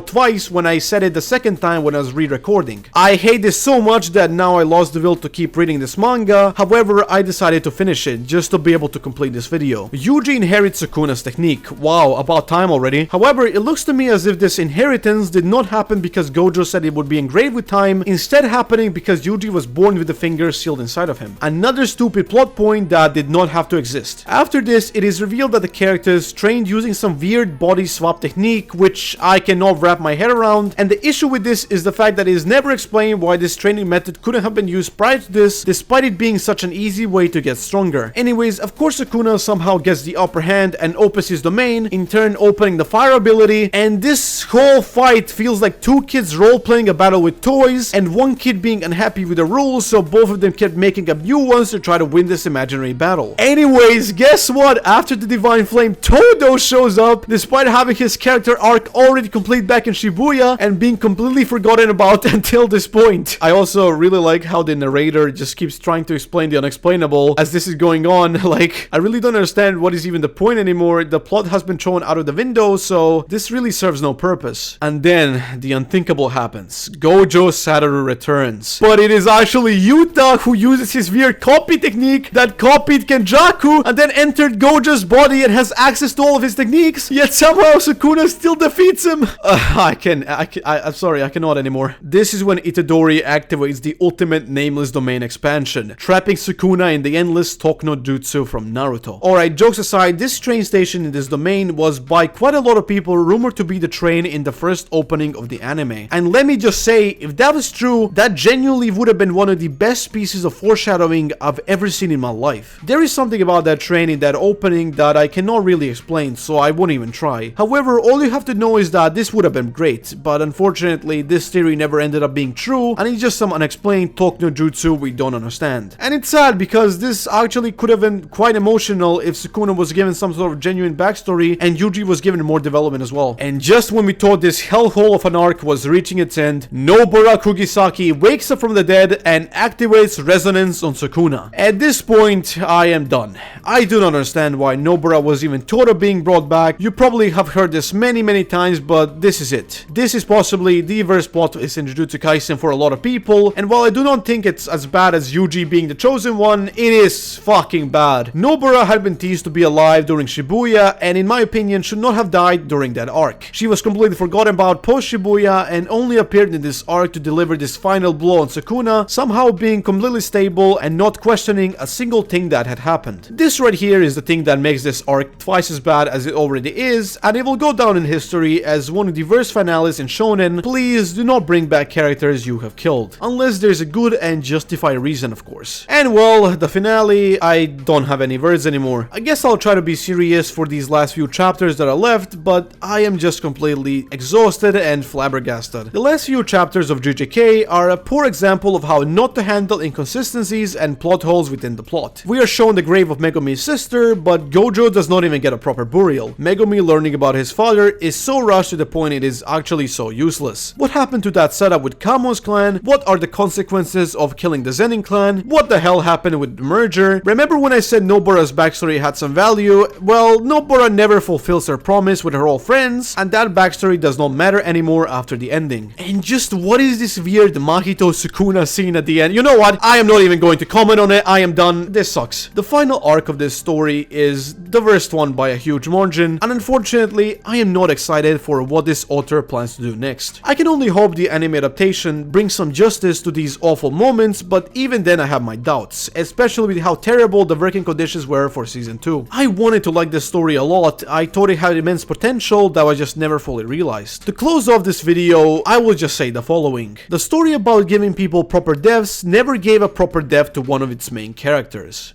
twice when I said it the second time when I was re-recording. I hate this so much that now I lost the will to keep reading this manga. However, I decided to finish it just to be able to complete this video. Yuji inherits Sukuna's technique. Wow, about time already. However, it looks to me as if this inheritance did not happen because Gojo said it would be engraved with time, instead happening because Yuji was born with the finger sealed inside of him. Another stupid plot point that did not have to exist. After this, it is revealed that the characters trained using some weird body swap technique, which I cannot wrap my head around, and the issue with this is the fact that it is never explained why this training method couldn't have been used prior to this, despite it being such an easy way to get stronger. Anyways, of course Sukuna somehow gets the upper hand and opens his domain, in turn opening the fire ability, and this whole fight feels like two kids role-playing a battle with toys, and one kid being unhappy with the rules, so both of them kept making up new ones to try to win this imaginary battle. Anyways, guess what? After the Divine Flame, Todo shows up, despite having his character arc already complete back in Shibuya, and being completely forgotten about until this point. I also really like how the narrator just keeps trying to explain the unexplainable as this is going on. Like, I really don't understand what is even the point anymore. The plot has been thrown out of the window, so this really serves no purpose. And then the unthinkable happens. Gojo Satoru returns. But it is actually Yuta who uses his weird copy technique that copied Kenjaku and then entered Gojo's body and has access to all of his techniques, yet somehow Sukuna still defeats him. I'm sorry, I cannot anymore. This is when Itadori activates the ultimate nameless domain expansion, trapping Sukuna in the endless Tokno Jutsu from Naruto. Alright, jokes aside, this train station in this domain was by quite a lot of people rumored to be the train in the first opening of the anime. And let me just say, if that was true, that genuinely would have been one of the best pieces of foreshadowing I've ever seen in my life. There is something about that train in that opening that I cannot really explain, so I won't even try. However, all you have to know is that this would have been great, but but unfortunately this theory never ended up being true, and it's just some unexplained talk no jutsu we don't understand. And it's sad because this actually could have been quite emotional if Sukuna was given some sort of genuine backstory and Yuji was given more development as well. And just when we thought this hellhole of an arc was reaching its end, Nobara Kugisaki wakes up from the dead and activates resonance on Sukuna. At this point, I am done. I do not understand why Nobara was even thought of being brought back. You probably have heard this many times, but this is it. This is possibly the worst plot twist in Jujutsu Kaisen for a lot of people, and while I do not think it's as bad as Yuji being the chosen one, it is fucking bad. Nobara had been teased to be alive during Shibuya, and in my opinion should not have died during that arc. She was completely forgotten about post Shibuya and only appeared in this arc to deliver this final blow on Sukuna, somehow being completely stable and not questioning a single thing that had happened. This right here is the thing that makes this arc twice as bad as it already is, and it will go down in history as one of the worst finales in Shonen. Please do not bring back characters you have killed, unless there's a good and justified reason, of course. And well, the finale, I don't have any words anymore. I guess I'll try to be serious for these last few chapters that are left, but I am just completely exhausted and flabbergasted. The last few chapters of JJK are a poor example of how not to handle inconsistencies and plot holes within the plot. We are shown the grave of Megumi's sister, but Gojo does not even get a proper burial. Megumi learning about his father is so rushed to the point it is actually so useless. What happened to that setup with Kamon's clan? What are the consequences of killing the Zenin clan? What the hell happened with the merger? Remember when I said Nobara's backstory had some value? Well, Nobara never fulfills her promise with her old friends, and that backstory does not matter anymore after the ending. And just what is this weird Mahito Sukuna scene at the end? You know what? I am not even going to comment on it. I am done. This sucks. The final arc of this story is the worst one by a huge margin, and unfortunately, I am not excited for what this author plans to do next. I can only hope the anime adaptation brings some justice to these awful moments, but even then I have my doubts, especially with how terrible the working conditions were for season 2. I wanted to like this story a lot. I thought it had immense potential that I just never fully realized. To close off this video, I will just say the following. The story about giving people proper deaths never gave a proper death to one of its main characters.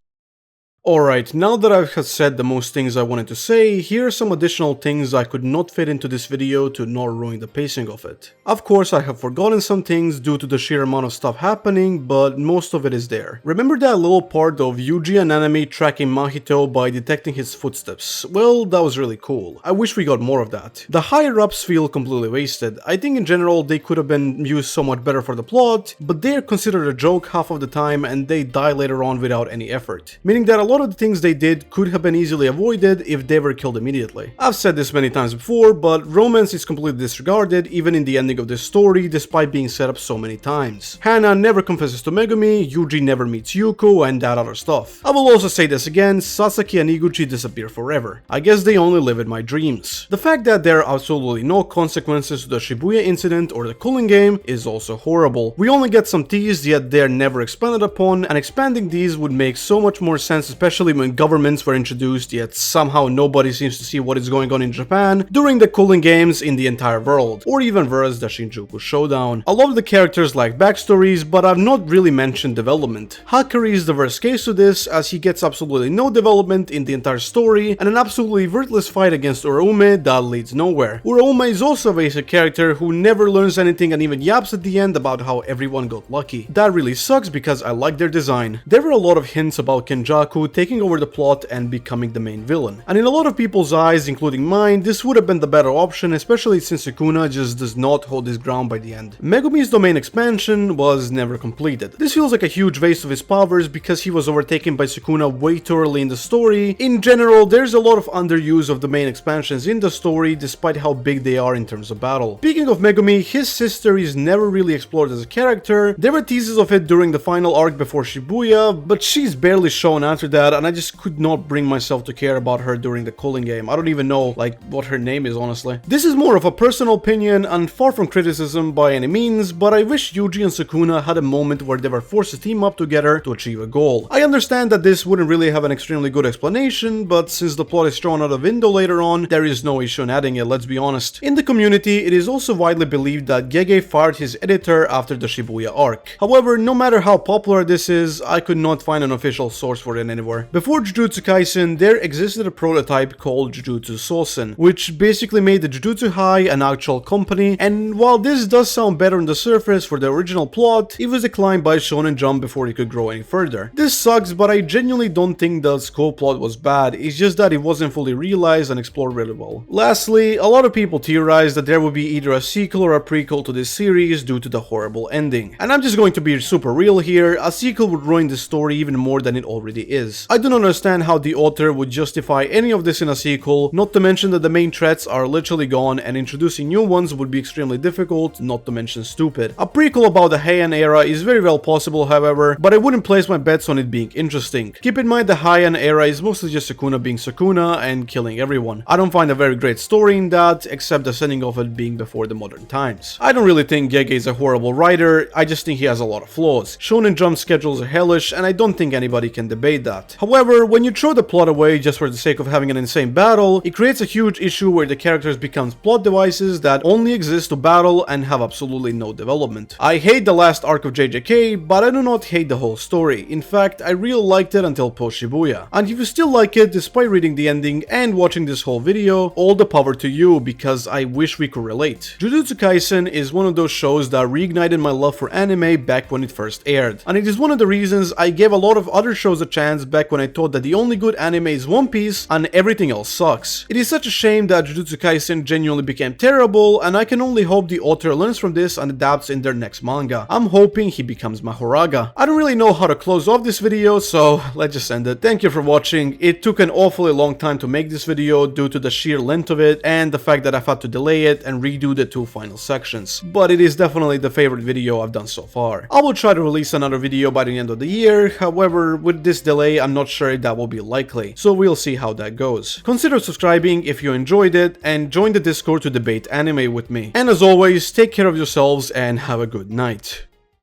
Alright, now that I have said the most things I wanted to say, here are some additional things I could not fit into this video to not ruin the pacing of it. Of course, I have forgotten some things due to the sheer amount of stuff happening, but most of it is there. Remember that little part of Yuji and Nanami tracking Mahito by detecting his footsteps? Well, that was really cool. I wish we got more of that. The higher-ups feel completely wasted. I think in general they could have been used so much better for the plot, but they are considered a joke half of the time and they die later on without any effort. Meaning that a lot of the things they did could have been easily avoided if they were killed immediately. I've said this many times before, but romance is completely disregarded even in the ending of this story despite being set up so many times. Hana never confesses to Megumi, Yuji never meets Yuko, and that other stuff. I will also say this again, Sasaki and Iguchi disappear forever. I guess they only live in my dreams. The fact that there are absolutely no consequences to the Shibuya incident or the Culling game is also horrible. We only get some teased, yet they're never expanded upon, and expanding these would make so much more sense, especially when governments were introduced, yet somehow nobody seems to see what is going on in Japan during the Culling games in the entire world, or even worse, the Shinjuku Showdown. A lot of the characters lack backstories, but I've not really mentioned development. Hakari is the worst case to this, as he gets absolutely no development in the entire story, and an absolutely worthless fight against Uraume that leads nowhere. Uraume is also a basic character who never learns anything and even yaps at the end about how everyone got lucky. That really sucks because I like their design. There were a lot of hints about Kenjaku taking over the plot and becoming the main villain. And in a lot of people's eyes, including mine, this would have been the better option, especially since Sukuna just does not hold his ground by the end. Megumi's domain expansion was never completed. This feels like a huge waste of his powers because he was overtaken by Sukuna way too early in the story. In general, there's a lot of underuse of domain expansions in the story despite how big they are in terms of battle. Speaking of Megumi, his sister is never really explored as a character. There were teases of it during the final arc before Shibuya, but she's barely shown after that, and I just could not bring myself to care about her during the Culling game. I don't even know, like, what her name is, honestly. This is more of a personal opinion and far from criticism by any means, but I wish Yuji and Sukuna had a moment where they were forced to team up together to achieve a goal. I understand that this wouldn't really have an extremely good explanation, but since the plot is thrown out the window later on, there is no issue in adding it, let's be honest. In the community, it is also widely believed that Gege fired his editor after the Shibuya arc. However, no matter how popular this is, I could not find an official source for it anywhere everywhere. Before Jujutsu Kaisen, there existed a prototype called Jujutsu Kaisen, which basically made the Jujutsu High an actual company, and while this does sound better on the surface for the original plot, it was declined by Shonen Jump before it could grow any further. This sucks, but I genuinely don't think the scope plot was bad, it's just that it wasn't fully realized and explored really well. Lastly, a lot of people theorized that there would be either a sequel or a prequel to this series due to the horrible ending. And I'm just going to be super real here, a sequel would ruin the story even more than it already is. I don't understand how the author would justify any of this in a sequel, not to mention that the main threats are literally gone and introducing new ones would be extremely difficult, not to mention stupid. A prequel about the Heian era is very well possible, however, but I wouldn't place my bets on it being interesting. Keep in mind the Heian era is mostly just Sukuna being Sukuna and killing everyone. I don't find a very great story in that, except the setting of it being before the modern times. I don't really think Gege is a horrible writer, I just think he has a lot of flaws. Shonen Jump schedules are hellish and I don't think anybody can debate that. However, when you throw the plot away just for the sake of having an insane battle, it creates a huge issue where the characters become plot devices that only exist to battle and have absolutely no development. I hate the last arc of JJK, but I do not hate the whole story. In fact, I really liked it until post Shibuya. And if you still like it despite reading the ending and watching this whole video, all the power to you, because I wish we could relate. Jujutsu Kaisen is one of those shows that reignited my love for anime back when it first aired, and it is one of the reasons I gave a lot of other shows a chance back when I thought that the only good anime is One Piece and everything else sucks. It is such a shame that Jujutsu Kaisen genuinely became terrible, and I can only hope the author learns from this and adapts in their next manga. I'm hoping he becomes Mahoraga. I don't really know how to close off this video, so let's just end it. Thank you for watching. It took an awfully long time to make this video due to the sheer length of it and the fact that I've had to delay it and redo the two final sections, but it is definitely the favorite video I've done so far. I will try to release another video by the end of the year, however, with this delay I'm not sure that will be likely, so we'll see how that goes. Consider subscribing if you enjoyed it and join the Discord to debate anime with me. And as always, take care of yourselves and have a good night.